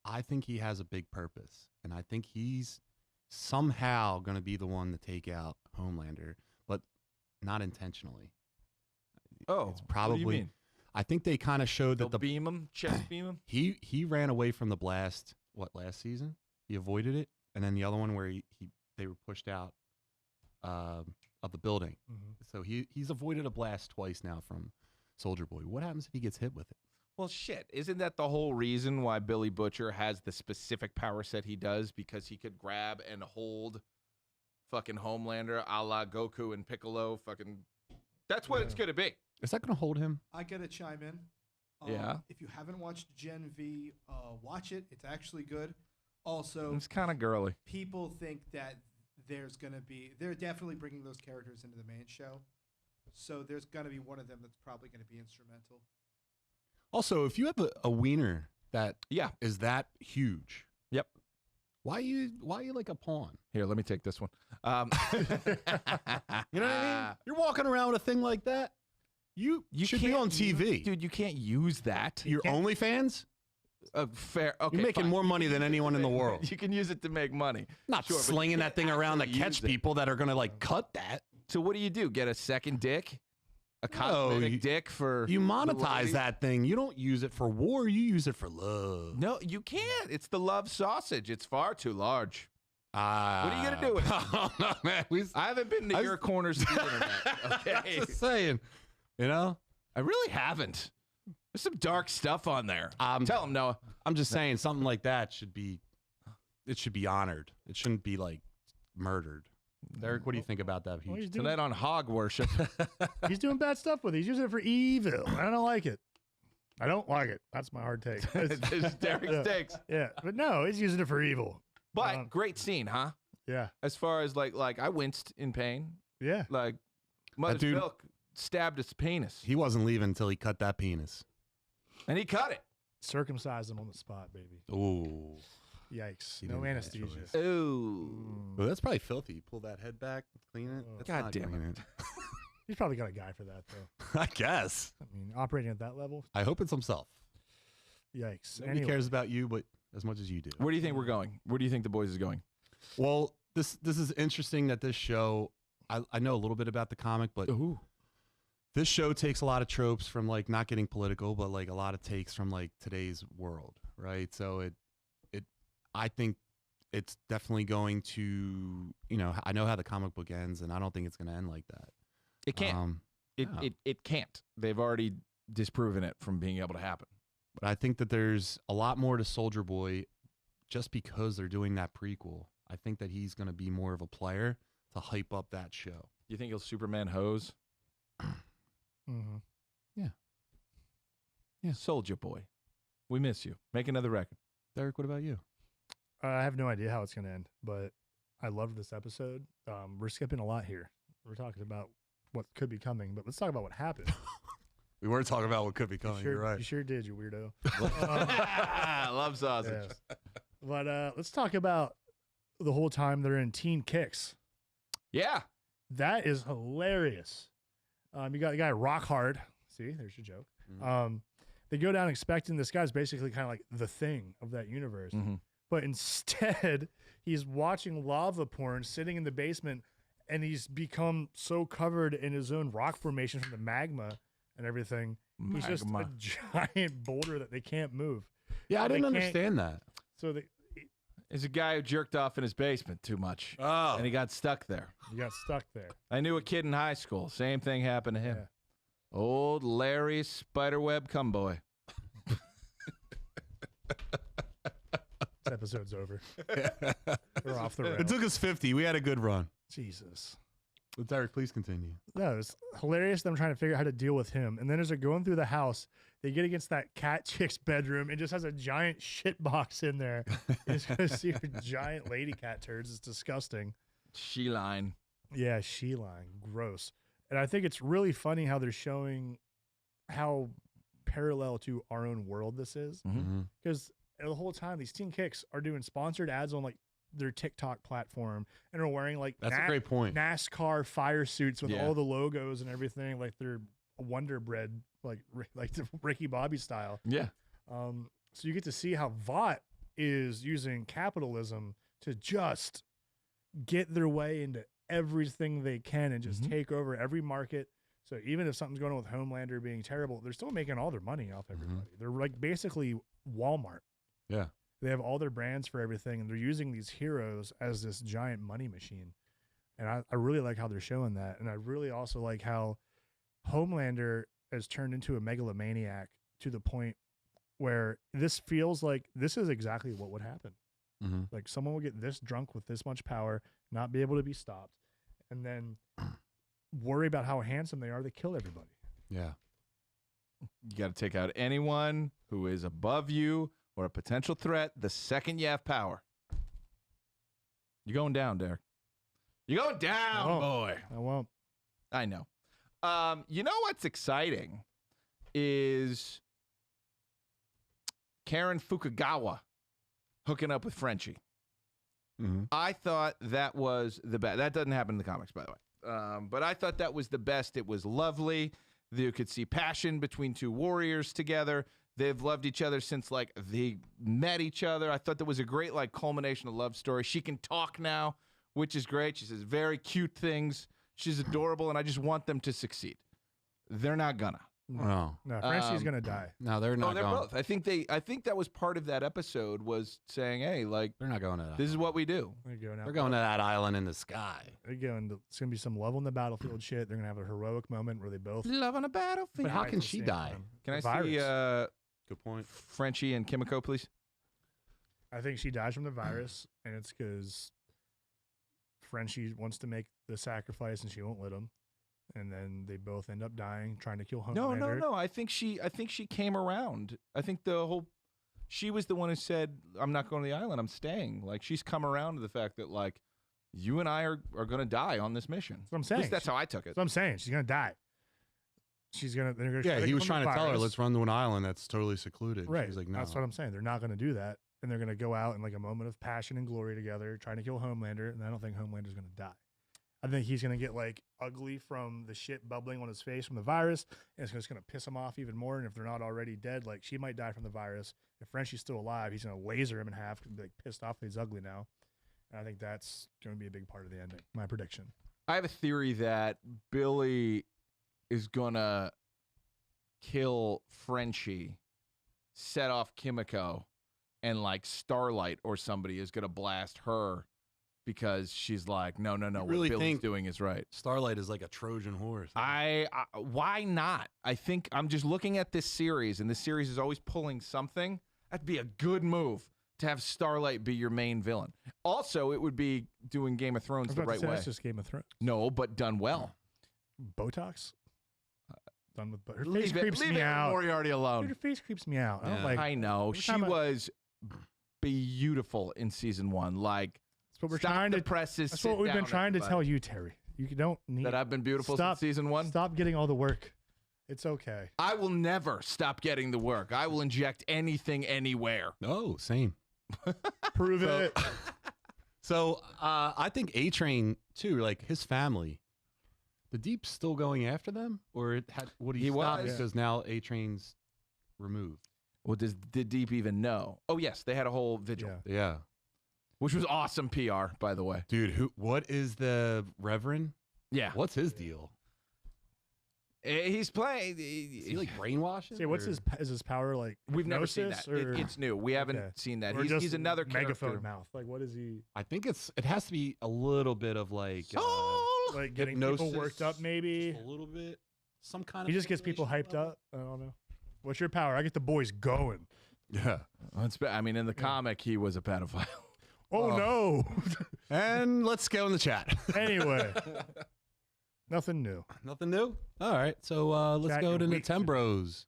I think he has a big purpose. And I think he's somehow going to be the one to take out Homelander, but not intentionally. Oh, It's probably, what do you mean? I think they kind of showed They'll that beam him, chest beam him? he ran away from the blast, last season? He avoided it. And then the other one where they were pushed out of the building. Mm-hmm. So he's avoided a blast twice now from Soldier Boy. What happens if he gets hit with it? Well, shit. Isn't that the whole reason why Billy Butcher has the specific power set he does? Because he could grab and hold fucking Homelander a la Goku and Piccolo. Fucking, that's what it's going to be. Is that going to hold him? I gotta chime in. Yeah. If you haven't watched Gen V, watch it. It's actually good. Also, It's kind of girly. people think that they're definitely bringing those characters into the main show. So there's gonna be one of them that's probably gonna be instrumental. Also, if you have a wiener that Yeah. is that huge, Yep. why you like a pawn? Here, let me take this one. You know what I mean? You're walking around with a thing like that. You should be can't on TV. Dude, you can't use that. Your OnlyFans? Fair. Okay, You're making fine. more money than anyone in the world. You can use it to make money. Not Sure, but you slinging that can't thing around to actually catch use it. people that are going to like cut that. So what do? Get a second dick? A cosmetic dick for You the monetize ladies? that thing. You don't use it for war. You use it for love. No, you can't. It's the love sausage. It's far too large. What are you gonna do with it? Oh, no, man. I haven't been to your corners of the internet. Okay, Just saying. You know? I really haven't. There's some dark stuff on there. Tell him, Noah. I'm just saying something like that should be honored. It shouldn't be like murdered. Derek, what do you think about that? Well, he's, Tonight on Hog Worship. he's doing bad stuff with it. He's using it for evil. I don't like it. I don't like it. That's my hard take. It's Derek's takes. Yeah, but no, he's using it for evil. But great scene, huh? Yeah, As far as like I winced in pain. yeah. Like Mother's dude- Milk stabbed his penis. He wasn't leaving until he cut that penis. And he cut it. Circumcise him on the spot, baby. Ooh. Yikes. He No didn't make that anesthesia. choice. Ooh. Well, that's probably filthy. You pull that head back, clean it. That's God not damn clean He's probably got a guy for that, though. I guess. I mean, operating at that level, I hope it's himself. yikes. Nobody cares about you, but as much as you do. Where do you think we're going? Where do you think The Boys is going? Well, this is interesting that this show. I know a little bit about the comic, but this show takes a lot of tropes from like not getting political, but like a lot of takes from like today's world, right? So it I think it's definitely going to, I know how the comic book ends, and I don't think it's going to end like that. It can't. It can't. They've already disproven it from being able to happen. But I think that there's a lot more to Soldier Boy just because they're doing that prequel. I think that he's going to be more of a player to hype up that show. You think he'll Superman hose? Mm-hmm. Yeah. Soldier Boy, we miss you. Make another record. Derek, what about you? I have no idea how it's going to end, but I loved this episode. We're skipping a lot here. We're talking about what could be coming, but let's talk about what happened. We weren't talking about what could be coming. You're right. You sure did, you weirdo. Love sausage. Yeah. But let's talk about the whole time they're in Teen Kicks. Yeah. That is hilarious. You got the guy Rock Hard. See, there's your joke. Mhm. They go down expecting this guy's basically kind of like the thing of that universe. Mhm. But instead, he's watching lava porn sitting in the basement, and he's become so covered in his own rock formation from the magma and everything. He's just a giant boulder that they can't move. Yeah, I They didn't can't- understand that. So they, There's a guy who jerked off in his basement too much, Oh. and he got stuck there. you got stuck there. I knew a kid in high school. Same thing happened to him. Yeah. Old Larry Spiderweb Cumboy. This episode's over. We're off the rails. It took us 50. We had a good run. Jesus. But Derek, please continue. No, it's hilarious them trying to figure out how to deal with him. And then as they're going through the house, they get against that cat chick's bedroom and just has a giant shit box in there. You're just going to see her giant lady cat turds. It's disgusting. She-line. Yeah, she-line. Gross. And I think it's really funny how they're showing how parallel to our own world this is. Mm-hmm. Because the whole time, these Teen Kicks are doing sponsored ads on like their TikTok platform and are wearing like That's a great point. NASCAR fire suits with Yeah. all the logos and everything, like they're Wonder Bread, like the Ricky Bobby style. Yeah. So you get to see how Vought is using capitalism to just get their way into everything they can and just Mhm. take over every market. So even if something's going on with Homelander being terrible, they're still making all their money off everybody. They're like basically Walmart. Yeah. They have all their brands for everything, and they're using these heroes as this giant money machine. And I really like how they're showing that. And I really also like how Homelander has turned into a megalomaniac to the point where this feels like this is exactly what would happen. Mm-hmm. Like someone would get this drunk with this much power, not be able to be stopped, and then worry about how handsome they are. They kill everybody. Yeah. You got to take out anyone who is above you or a potential threat the second you have power. You're going down, Derek. You're going down, Oh. boy. I won't. I know. You know what's exciting is Karen Fukugawa hooking up with Frenchie. Mm-hmm. I thought that was the best. That doesn't happen in the comics, by the way. But I thought that was the best. It was lovely. You could see passion between two warriors together. They've loved each other since like they met each other. I thought that was a great like culmination of love story. She can talk now, which is great. She says very cute things. She's adorable, and I just want them to succeed. They're not gonna. No. No, Frenchie's gonna die. No, they're not Oh, they're going. both. I think that was part of that episode was saying, hey, like They're not going to that. this is what we do. There you go now. They're going to that island in the sky. They're going to, it's gonna be some love on the battlefield shit. They're gonna have a heroic moment where they both. Love on a battlefield. But how die can at the she same die? time. Can I The see virus. Good point. Frenchie and Kimiko, please? I think she dies from the virus, and it's because Frenchie wants to make the sacrifice, and she won't let him. And then they both end up dying trying to kill Homelander. No. I think she came around. I think she was the one who said, "I'm not going to the island. I'm staying." Like she's come around to the fact that like you and I are going to die on this mission. That's what I'm At saying. least that's how I took it. That's what I'm saying. She's gonna die. They're gonna Yeah, shut he her was from trying the to tell her, virus. let's run to an island that's totally secluded. Right. She's like, no. That's what I'm saying. They're not gonna do that, and they're gonna go out in like a moment of passion and glory together, trying to kill Homelander. And I don't think Homelander's gonna die. I think he's gonna get like ugly from the shit bubbling on his face from the virus, and it's just gonna piss him off even more. And if they're not already dead, like she might die from the virus. If Frenchie's still alive, he's gonna laser him in half and be like pissed off that he's ugly now. And I think that's gonna be a big part of the ending. My prediction. I have a theory that Billy is gonna kill Frenchie, set off Kimiko, and like Starlight or somebody is gonna blast her because she's like, no, really what Billy's think- doing is right. Starlight is like a Trojan horse. Why not? I think I'm just looking at this series, and this series is always pulling something. That'd be a good move to have Starlight be your main villain. Also, it would be doing Game of I Thrones was the about to right say, way. that's just Game of Thrones. No, but done well. Botox. Done with her face Leave creeps it me out. Moriarty Dude, alone. her face creeps me out. I don't Yeah. like. I know. every She time I- was beautiful in season 1. Like, That's what we're stop trying the to. presses. That's sit what we've been down, trying to everybody. tell you, Terry. You don't need That I've been beautiful Stop. since season 1. Stop getting all the work. It's okay. I will never stop getting the work. I will inject anything anywhere. Oh, same. Prove So- it. So I think A Train too, like his family. The Deep's still going after them, or would he He stop was. because now A Train's removed? Well, did Deep even know? Oh, yes. They had a whole vigil, Yeah. Yeah, which was awesome PR, by the way. dude. What is the Reverend? Yeah. What's his deal? He's playing. Is he like brainwashing? Say, what's or- is his power like? We've never seen hypnosis, that. It- or- it's new. We haven't Okay. seen that. or He's just another megaphone character. mouth. Like, what is he I think it has to be a little bit of like like? Getting people hypnosis, worked up, maybe. just a little bit, some kind of. He just gets people hyped manipulation up. I don't know. What's your power? I get the boys going. level. I mean, in the comic, he was a pedophile. Oh no. Yeah, and let's go in the chat. Anyway, nothing new. Nothing new. All right, so let's Chat go your to week. Nintembros.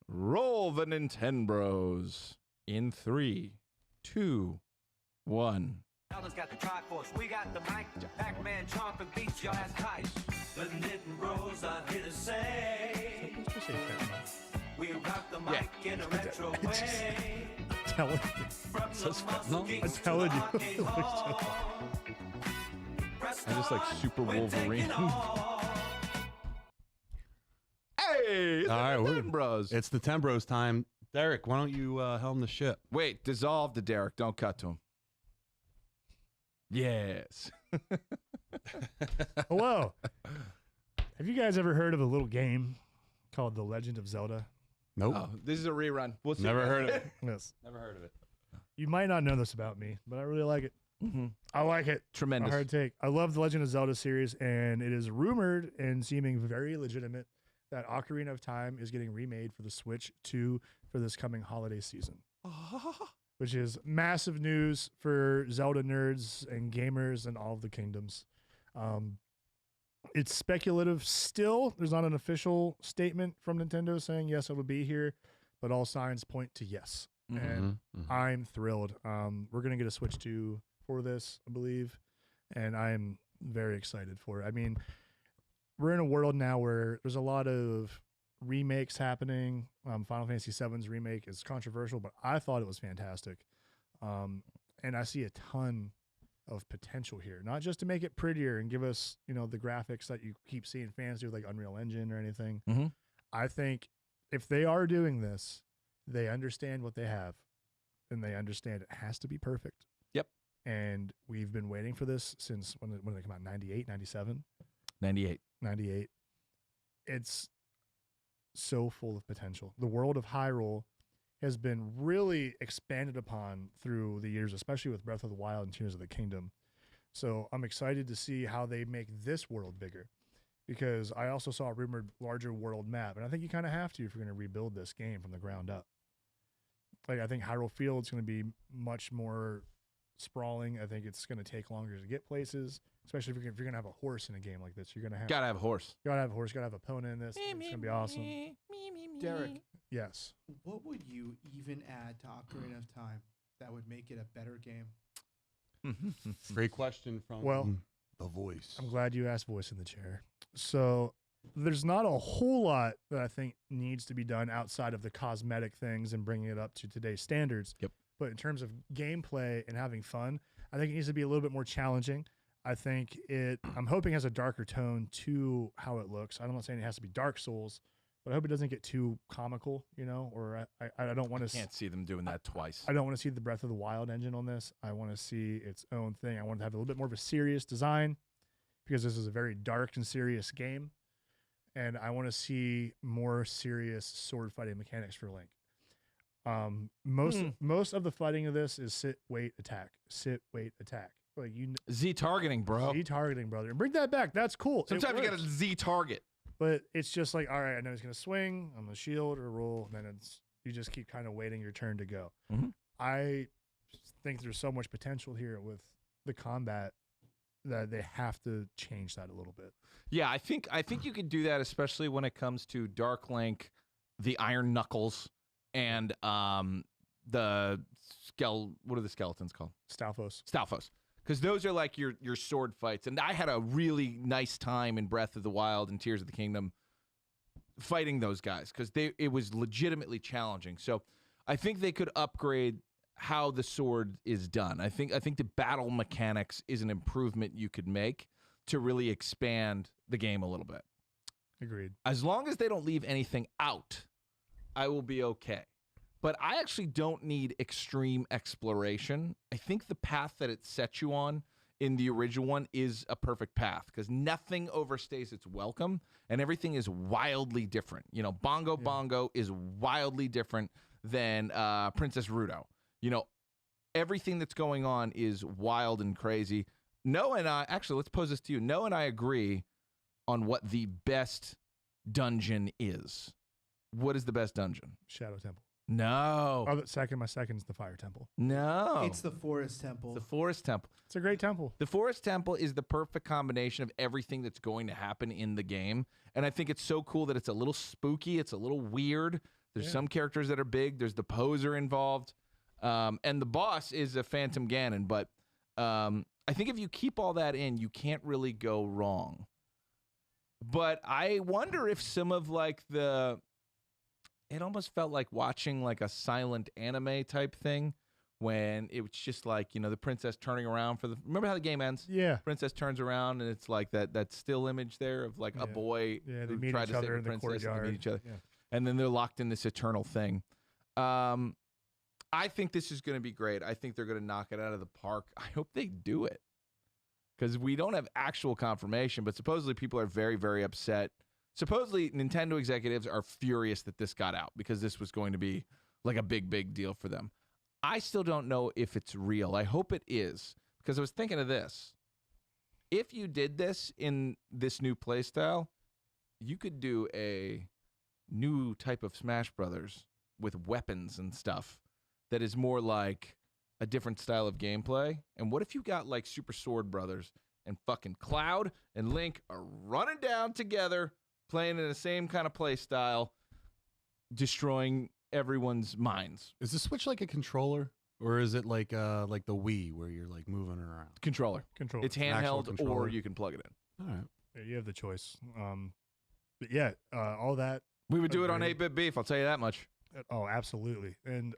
Roll the Nintendbros in 3, 2, 1. Zelda's got the Triforce, we got the mic. Pac-Man chomp and beats your ass tight. The Knitting Bros are here to say What's supposed to say fentanyl? we rock the mic in a retro way. Telling you. From the Says Muscle fentanyl? Geeks I'm telling to you. Arcade Hall. Press I just like start, Super we're Wolverine. taking off. Hey, the All right, we're- Nintendbros. It's the Tembros time. Derek, why don't you helm the ship? Wait, dissolve to Derek. Don't cut to him. Yes. Hello. Have you guys ever heard of a little game called The Legend of Zelda? Nope. Oh, this is a rerun. We'll see. Never heard of it. Yes. Never heard of it. You might not know this about me, but I really like it. Mhm. I like it. A Tremendous. hard take. I love the Legend of Zelda series, and it is rumored and seeming very legitimate that Ocarina of Time is getting remade for the Switch 2 for this coming holiday season, which is massive news for Zelda nerds and gamers and all of the kingdoms. It's speculative still. There's not an official statement from Nintendo saying yes, it'll be here, but all signs point to yes. And Mhm. I'm thrilled. We're gonna get a Switch 2 for this, I believe, and I'm very excited for it. I mean, we're in a world now where there's a lot of remakes happening. Final Fantasy VII's remake is controversial, but I thought it was fantastic. And I see a ton of potential here, not just to make it prettier and give us, the graphics that you keep seeing fans do, like Unreal Engine or anything. Mhm. I think if they are doing this, they understand what they have, and they understand it has to be perfect. Yep. And we've been waiting for this since when did they come out? 98, 97? 98. 98. It's so full of potential. The world of Hyrule has been really expanded upon through the years, especially with Breath of the Wild and Tears of the Kingdom. So I'm excited to see how they make this world bigger, because I also saw a rumored larger world map, and I think you kind of have to if you're going to rebuild this game from the ground up. Like, I think Hyrule Field's going to be much more sprawling. I think it's going to take longer to get places, especially if you're going to have a horse in a game like this. You're going to have Gotta have a horse. a horse, gotta have a pony in this. It's going to be awesome. Derek, Yes. what would you even add to Ocarina of Time that would make it a better game? Great question from Well, the voice. I'm glad you asked voice in the chair. So there's not a whole lot that I think needs to be done outside of the cosmetic things and bringing it up to today's standards. Yep. But in terms of gameplay and having fun, I think it needs to be a little bit more challenging. I think I'm hoping it has a darker tone to how it looks. I'm not saying it has to be Dark Souls, but I hope it doesn't get too comical, or I don't want to. Can't see them doing that twice. I don't want to see the Breath of the Wild engine on this. I want to see its own thing. I want to have a little bit more of a serious design because this is a very dark and serious game. And I want to see more serious sword fighting mechanics for Link. Most of the fighting of this is sit, wait, attack. Sit, wait, attack. Like Z targeting, bro. Z targeting, brother. And bring that back. That's cool. Sometimes you got to Z target. But it's just like, all right, I know he's going to swing. I'm going to shield or roll. And then you just keep kind of waiting your turn to go. Mm-hmm. I think there's so much potential here with the combat that they have to change that a little bit. Yeah, I think you could do that, especially when it comes to Dark Link, the Iron Knuckles, and what are the skeletons called? Stalfos. Because those are like your sword fights. And I had a really nice time in Breath of the Wild and Tears of the Kingdom fighting those guys because it was legitimately challenging. So I think they could upgrade how the sword is done. I think the battle mechanics is an improvement you could make to really expand the game a little bit. Agreed. As long as they don't leave anything out, I will be okay. But I actually don't need extreme exploration. I think the path that it sets you on in the original one is a perfect path because nothing overstays its welcome and everything is wildly different. Bongo is wildly different than Princess Ruto. Everything that's going on is wild and crazy. Noah and I, actually, let's pose this to you. Noah and I agree on what the best dungeon is. What is the best dungeon? Shadow Temple. No. Oh, my second's the Fire Temple. No. It's the Forest Temple. The Forest Temple. It's a great temple. The Forest Temple is the perfect combination of everything that's going to happen in the game. And I think it's so cool that it's a little spooky. It's a little weird. There's some characters that are big. There's the poser involved. And the boss is a Phantom Ganon. But I think if you keep all that in, you can't really go wrong. But I wonder if some of it almost felt like watching like a silent anime type thing when it was just like, the princess turning around remember how the game ends? Yeah. Princess turns around and it's like that still image there of like a boy they who meet tried each to save other the in the princess and they courtyard. meet each other. Yeah. And then they're locked in this eternal thing. I think this is going to be great. I think they're going to knock it out of the park. I hope they do it because we don't have actual confirmation, but supposedly people are very, very upset. Supposedly Nintendo executives are furious that this got out because this was going to be like a big, big deal for them. I still don't know if it's real. I hope it is because I was thinking of this. If you did this in this new playstyle, you could do a new type of Smash Brothers with weapons and stuff that is more like a different style of gameplay. And what if you got like Super Sword Brothers and fucking Cloud and Link are running down together, playing in the same kind of play style, destroying everyone's minds? Is the Switch like a controller, or is it like the Wii where you're like moving it around? Controller. It's actual handheld, controller. or you can plug it in. All right. Yeah, you have the choice. But yeah, all that. We would do it on Agreed. 8-Bit Beef, I'll tell you that much. Oh, absolutely. And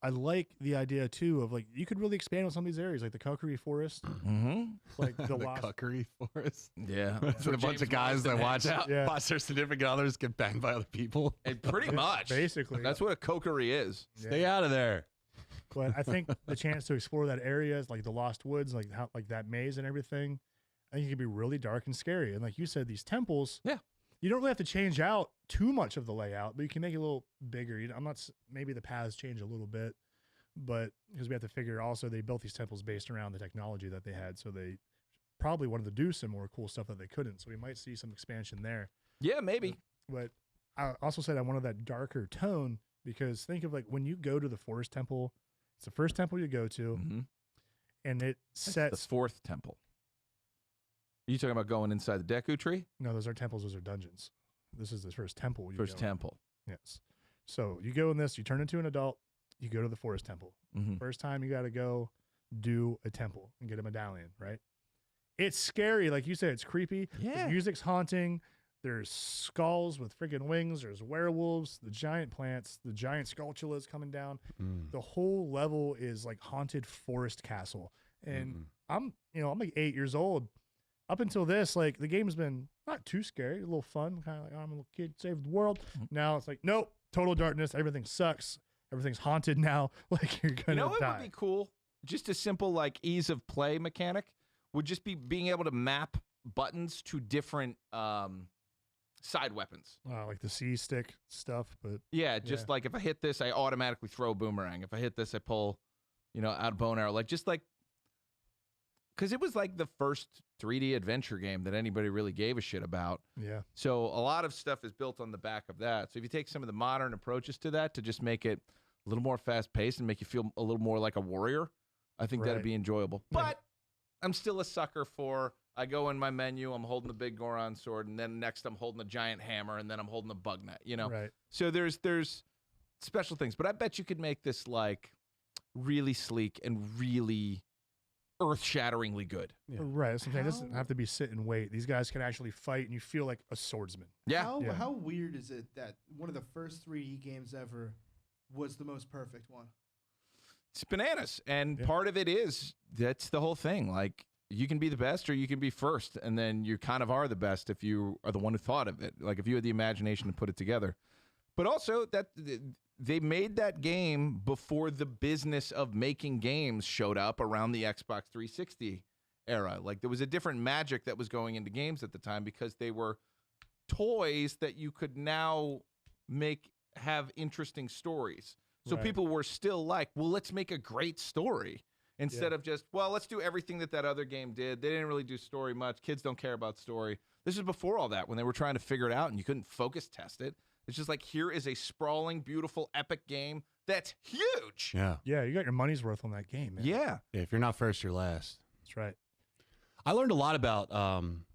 I like the idea too of like you could really expand on some of these areas, like the Kokiri Forest, Mm-hmm. like the The lost. Cuckery Forest. Yeah. It's a bunch of guys that watch Yeah. watch their significant others get banged by other people. And pretty much. Basically, That's what a kokery is. Yeah. Stay out of there. But I think the chance to explore that area, like the Lost Woods, like that maze and everything, I think it could be really dark and scary. And like you said, these temples, Yeah. you don't really have to change out too much of the layout, but you can make it a little bigger. Maybe the paths change a little bit, but because we have to figure also they built these temples based around the technology that they had, so they probably wanted to do some more cool stuff that they couldn't. So we might see some expansion there. Yeah, maybe. But I also said I wanted that darker tone because think of like when you go to the Forest Temple, it's the first temple you go to, Mm-hmm. and it That's sets. the fourth temple. Are you talking about going inside the Deku Tree? No, those are temples. Those are dungeons. This is the first temple. You First go in. temple. Yes. So you go in this. You turn into an adult. You go to the Forest Temple. Mm-hmm. First time you got to go do a temple and get a medallion. Right. It's scary, like you said. It's creepy. Yeah. The music's haunting. There's skulls with freaking wings. There's werewolves. The giant plants. The giant skulltulas coming down. The whole level is like haunted forest castle. And I'm like 8 years old. Up until this, like the game's been not too scary, a little fun, kind of like, I'm a little kid, save the world. Now it's like, nope, total darkness. Everything sucks. Everything's haunted now. Like you're gonna You know what die. would be cool? Just a simple like ease of play mechanic would just be being able to map buttons to different side weapons. Like the C stick stuff, but Yeah, just like if I hit this, I automatically throw a boomerang. If I hit this, I pull, out a bow and arrow. Like just like, because it was like the first 3D adventure game that anybody really gave a shit about. yeah. So a lot of stuff is built on the back of that. So if you take some of the modern approaches to that to just make it a little more fast paced and make you feel a little more like a warrior, I think that'd Right. be enjoyable. Yeah. But I'm still a sucker for, I go in my menu, I'm holding the big Goron sword, and then next I'm holding a giant hammer, and then I'm holding a bug net, Right. So there's special things. But I bet you could make this like really sleek and really earth-shatteringly good. Yeah. Right. Something it doesn't How- have to be sit and wait. These guys can actually fight, and you feel like a swordsman. Yeah. Yeah. How weird is it that one of the first 3D games ever was the most perfect one? It's bananas. And Yeah. part of it is, that's the whole thing. Like, you can be the best or you can be first. And then you kind of are the best if you are the one who thought of it. Like, if you had the imagination to put it together. But also, that they made that game before the business of making games showed up around the Xbox 360 era. Like, there was a different magic that was going into games at the time because they were toys that you could now have interesting stories. So Right. people were still like, well, let's make a great story instead of just, well, let's do everything that other game did. They didn't really do story much. Kids don't care about story. This is before all that when they were trying to figure it out and you couldn't focus test it. It's just like, here is a sprawling, beautiful, epic game that's huge. Yeah. Yeah, you got your money's worth on that game, man. Yeah. Yeah, if you're not first, you're last. That's right. I learned a lot about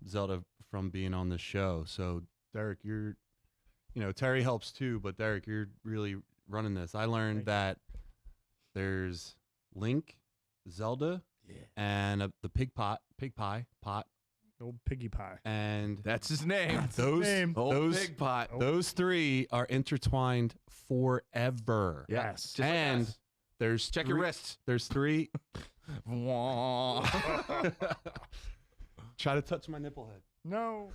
Zelda from being on this show. So, Derek, Terry helps too, but Derek, you're really running this. I learned that there's Link, Zelda, and the pig pie, Old piggy pie. and That's his name. those name. Old those Big Pot. those three are intertwined forever. Yeah. Yes. Just like And us. there's Check your wrists. There's three. Wah. Try to touch my nipple head. No.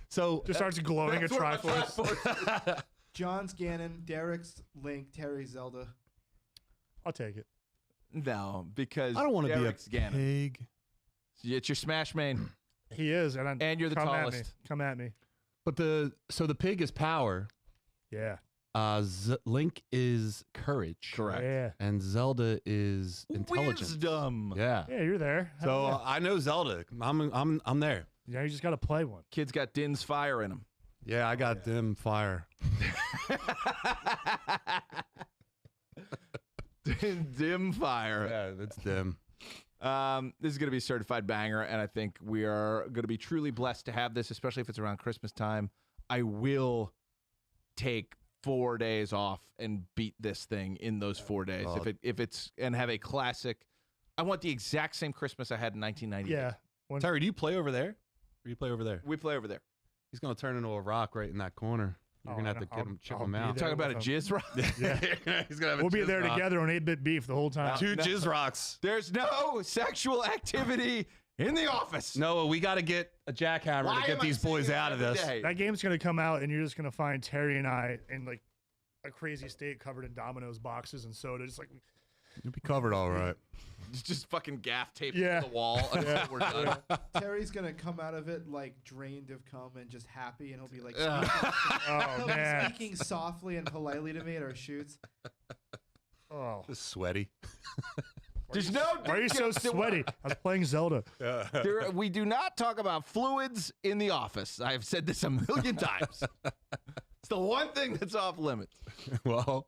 So Just starts glowing a That's where my Triforce. Triforce- John's Ganon, Derek's Link, Terry's Zelda. I'll take it. No, because I don't want to be a Derek's Ganon. pig. It's your smash main. He is, and And you're the come tallest. At me. Come at me. But the pig is power. Yeah. Link is courage. Correct. Yeah. And Zelda is intelligence. Wisdom. Yeah. Yeah, you're there. So yeah. I know Zelda. I'm there. Yeah, you just got to play one. Kid's got Din's fire in him. Yeah, I got dim fire. Dim fire. Yeah, it's dim. This is going to be a certified banger, and I think we are going to be truly blessed to have this, especially if it's around Christmas time. I will take 4 days off and beat this thing in those 4 days. Well, If it's and have a classic. I want the exact same Christmas I had in 1998. Yeah. Terry, do you play over there? Or do you play over there? We play over there. He's gonna turn into a rock right in that corner. You're gonna have to chip him be out. there. Talking about a with jizz rock. Yeah. He's gonna have a We'll be jizz there rock. together on 8-bit beef the whole time. Two jizz rocks. There's no sexual activity in the office. Noah, we got to get a jackhammer Why to get am I these boys saying out of every this. day? That game's gonna come out, and you're just gonna find Terry and I in like a crazy state, covered in Domino's boxes and soda. Just like, You'll be covered all right. It's just fucking gaff taped Yeah. to the wall until we're done. Terry's gonna come out of it like drained of cum and just happy, and he'll be like, oh he'll man, be speaking softly and politely to me at our shoots. oh, Just sweaty. There's no. why are you so sweaty? I was playing Zelda. We do not talk about fluids in the office. I have said this a million times. It's the one thing that's off limits. Well,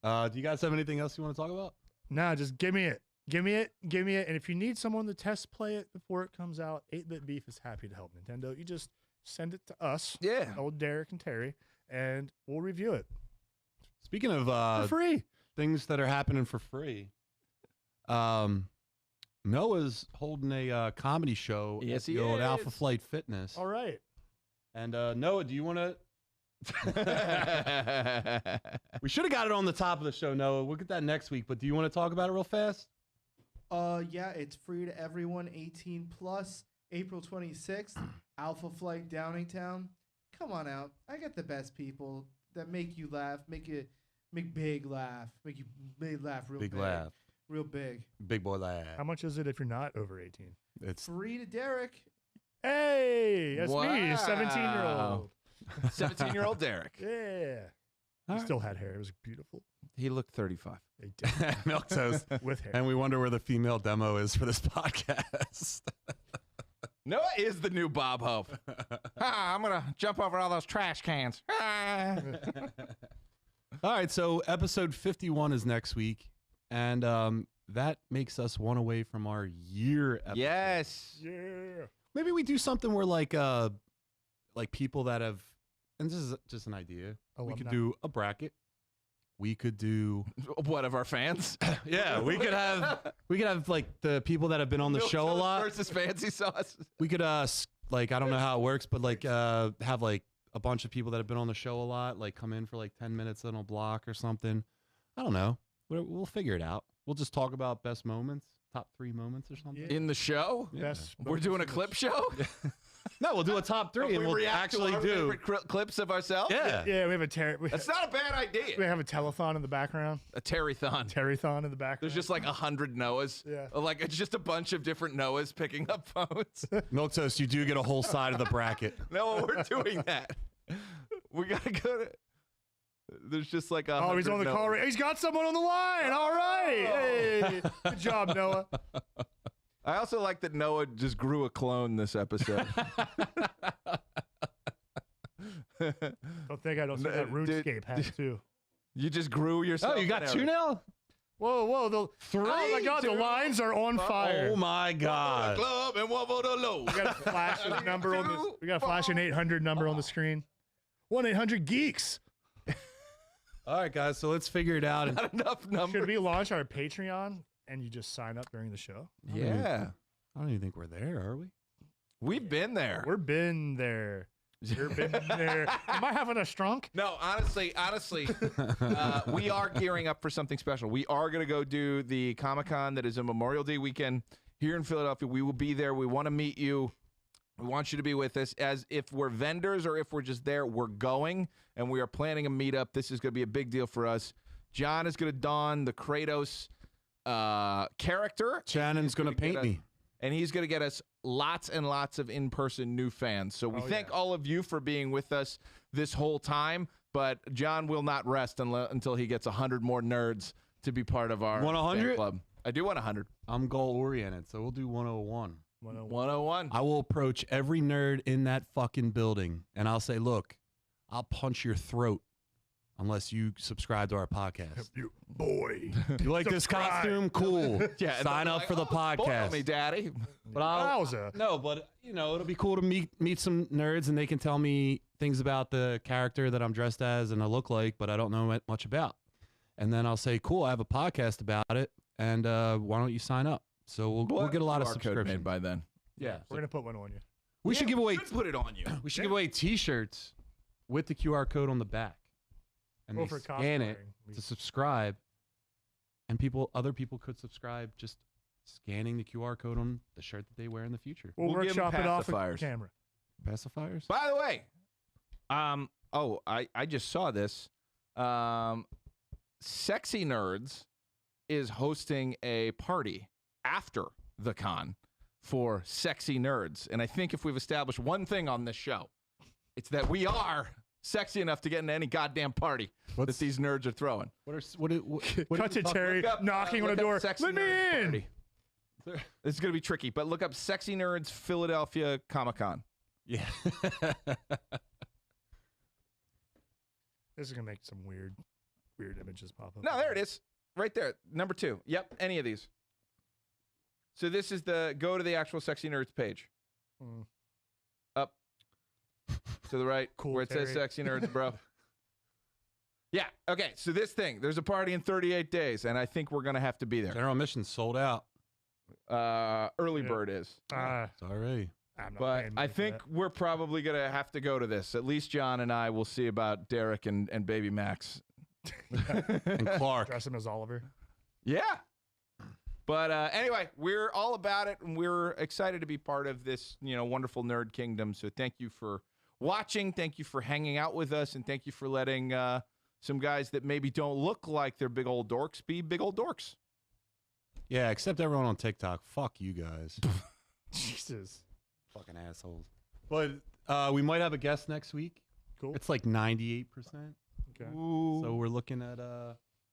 do you guys have anything else you want to talk about? Nah, just give me it. Give me it. Give me it. And if you need someone to test play it before it comes out, 8-Bit Beef is happy to help Nintendo. You just send it to us, Yeah. old Derek and Terry, and we'll review it Speaking of for free. things that are happening for free, Noah's holding a comedy show Yes, at the he old Alpha is. Flight Fitness. All right. And Noah, do you want to? We should have got it on the top of the show, Noah. We'll get that next week. But do you want to talk about it real fast? Yeah, it's free to everyone, 18 plus. April 26th, Alpha Flight Downingtown. Come on out. I got the best people that make you laugh, make big laugh, make you laugh real big. Big laugh. Real big. Big boy laugh. How much is it if you're not over 18? It's Free to Derek. Hey, that's me, Wow. 17-year-old. 17-year-old Derek. Yeah. He still had hair. It was beautiful. He looked 35. He did. milk toast. With hair. And we wonder where the female demo is for this podcast. Noah is the new Bob Hope. I'm going to jump over all those trash cans. All right, so episode 51 is next week, and that makes us one away from our year episode. Yes. Yeah. Maybe we do something where like people that have, and this is just an idea. We could Alumni. do a bracket. We could do, What, of our fans? yeah, we could have like the people that have been on the show a lot. Versus fancy sauce. We could like, I don't know how it works, but like have like a bunch of people that have been on the show a lot, like come in for like 10 minutes on a block or something. I don't know. We'll figure it out. We'll just talk about best moments, top 3 moments or something. In the show? Yeah. Best We're doing a clip show? No, we'll do a top 3 and We we'll react to actually our do. favorite clips of ourselves? Yeah. Yeah, we have That's not a bad idea. we have a telethon in the background. A Terry-thon. Terrython in the background. There's just like 100 Noahs. Yeah. Like it's just a bunch of different Noahs picking up phones. Milk Toast, you do get a whole side of the bracket. No, we're doing that. We gotta go to. There's just like a. Oh, he's on the call. He's got someone on the line. All right. Hey, good job, Noah. I also like that Noah just grew a clone this episode. Don't think I don't see that RuneScape hat too. You just grew yourself. Oh, you got an 2 arrow. now? Whoa, oh my God, the 2. lines are on fire. Oh my God. Club and one for the low. We got a flash number on this. We got a flash an 800 number on the screen. 1-800-GEEKS. All right, guys, so let's figure it out. And Not enough numbers. Should we launch our Patreon and you just sign up during the show? Yeah, I don't even think we're there, are we? we've been there. We're been there. You're been there. Am I having a strunk? No, honestly, we are gearing up for something special. We are going to go do the Comic-Con that is a Memorial Day weekend here in Philadelphia. We will be there. We want to meet you. We want you to be with us. As if we're vendors or if we're just there, we're going, and we are planning a meetup. This is going to be a big deal for us. John is going to don the Kratos character. Shannon's going to paint me. And he's going to get us lots and lots of in-person new fans. So we thank all of you for being with us this whole time. But John will not rest until he gets 100 more nerds to be part of our Want 100? fan club. I do want 100. I'm goal-oriented, so we'll do 101. 101. I will approach every nerd in that fucking building, and I'll say, look, I'll punch your throat unless you subscribe to our podcast. You boy. You like this Subscribe. costume? Cool. Yeah, and Sign they'll up be for the like, "Oh, spoil podcast. me, Daddy." But I'll, Wowza. no, but you know, it'll be cool to meet some nerds, and they can tell me things about the character that I'm dressed as and I look like, but I don't know much about. And then I'll say, cool, I have a podcast about it, and why don't you sign up? So we'll get a lot of QR code subscriptions made by then. Yeah, We're going to put one on you. we should give away. Put it on you. We should give away T-shirts with the QR code on the back, and Or they for scan it cosplaying. to subscribe, and other people could subscribe just scanning the QR code on the shirt that they wear in the future. We'll We'll give 'em workshop it off pacifiers. of camera. Pacifiers. By the way, I just saw this. Sexy Nerds is hosting a party after the con for sexy nerds. And I think if we've established one thing on this show, it's that we are sexy enough to get into any goddamn party that these nerds are throwing. Cut to Terry Look up, knocking on look the up door. Sexy Let me Nerds in. Party. This is going to be tricky, but look up Sexy Nerds Philadelphia Comic-Con. Yeah. This is going to make some weird images pop up. No, there it is. Right there. Number 2. Yep, any of these. So this is go to the actual Sexy Nerds page. Mm. Up to the right, Cool, where it says Terry. Sexy Nerds, bro. Yeah, okay, so this thing, there's a party in 38 days, and I think we're going to have to be there. General admission sold out. Early Yeah. bird is. Sorry. I'm not But paying I money for think that. we're probably going to have to go to this. At least John and I will see about Derek and Baby Max. And Clark. Dress him as Oliver. Yeah. But anyway, we're all about it, and we're excited to be part of this, wonderful nerd kingdom. So thank you for watching. Thank you for hanging out with us, and thank you for letting some guys that maybe don't look like they're big old dorks be big old dorks. Yeah, except everyone on TikTok. Fuck you guys. Jesus. Fucking assholes. But we might have a guest next week. Cool. It's like 98%. Okay. So we're looking at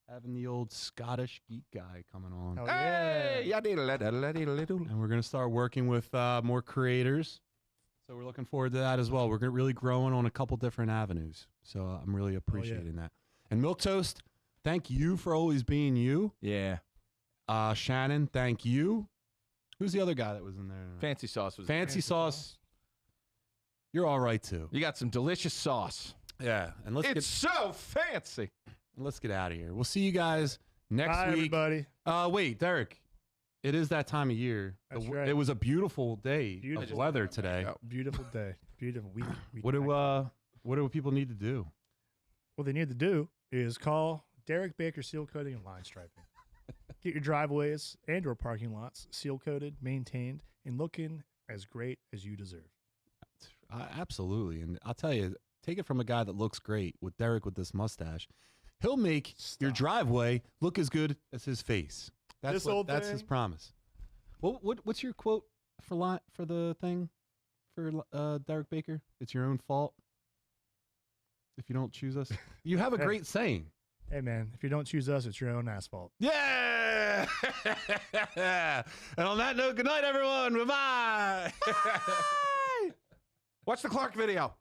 having the old Scottish geek guy coming on. Hell Hey, yeah. And we're going to start working with more creators. So we're looking forward to that as well. We're really growing on a couple different avenues. So I'm really appreciating that. And Milk Toast, thank you for always being you. Yeah. Shannon, thank you. Who's the other guy that was in there? Fancy sauce was. Fancy Sauce. You're all right too. You got some delicious sauce. Yeah. And It's so fancy. let's get out of here. We'll see you guys next Bye, week. everybody. Wait, Derek. It is that time of year. That's right. It was a beautiful day Beautiful. of weather today. Beautiful day. Beautiful week. What do people need to do? What they need to do is call Derek Baker Seal Coating and Line Striping. Get your driveways and or parking lots seal coated, maintained, and looking as great as you deserve. Absolutely. And I'll tell you, take it from a guy that looks great with Derek with this mustache. He'll make your driveway look as good as his face. That's his promise. What's your quote for the thing for Derek Baker? It's your own fault if you don't choose us. You have a great saying. Hey, man, if you don't choose us, it's your own asphalt. Yeah. And on that note, good night, everyone. Bye-bye. Watch the Clark video.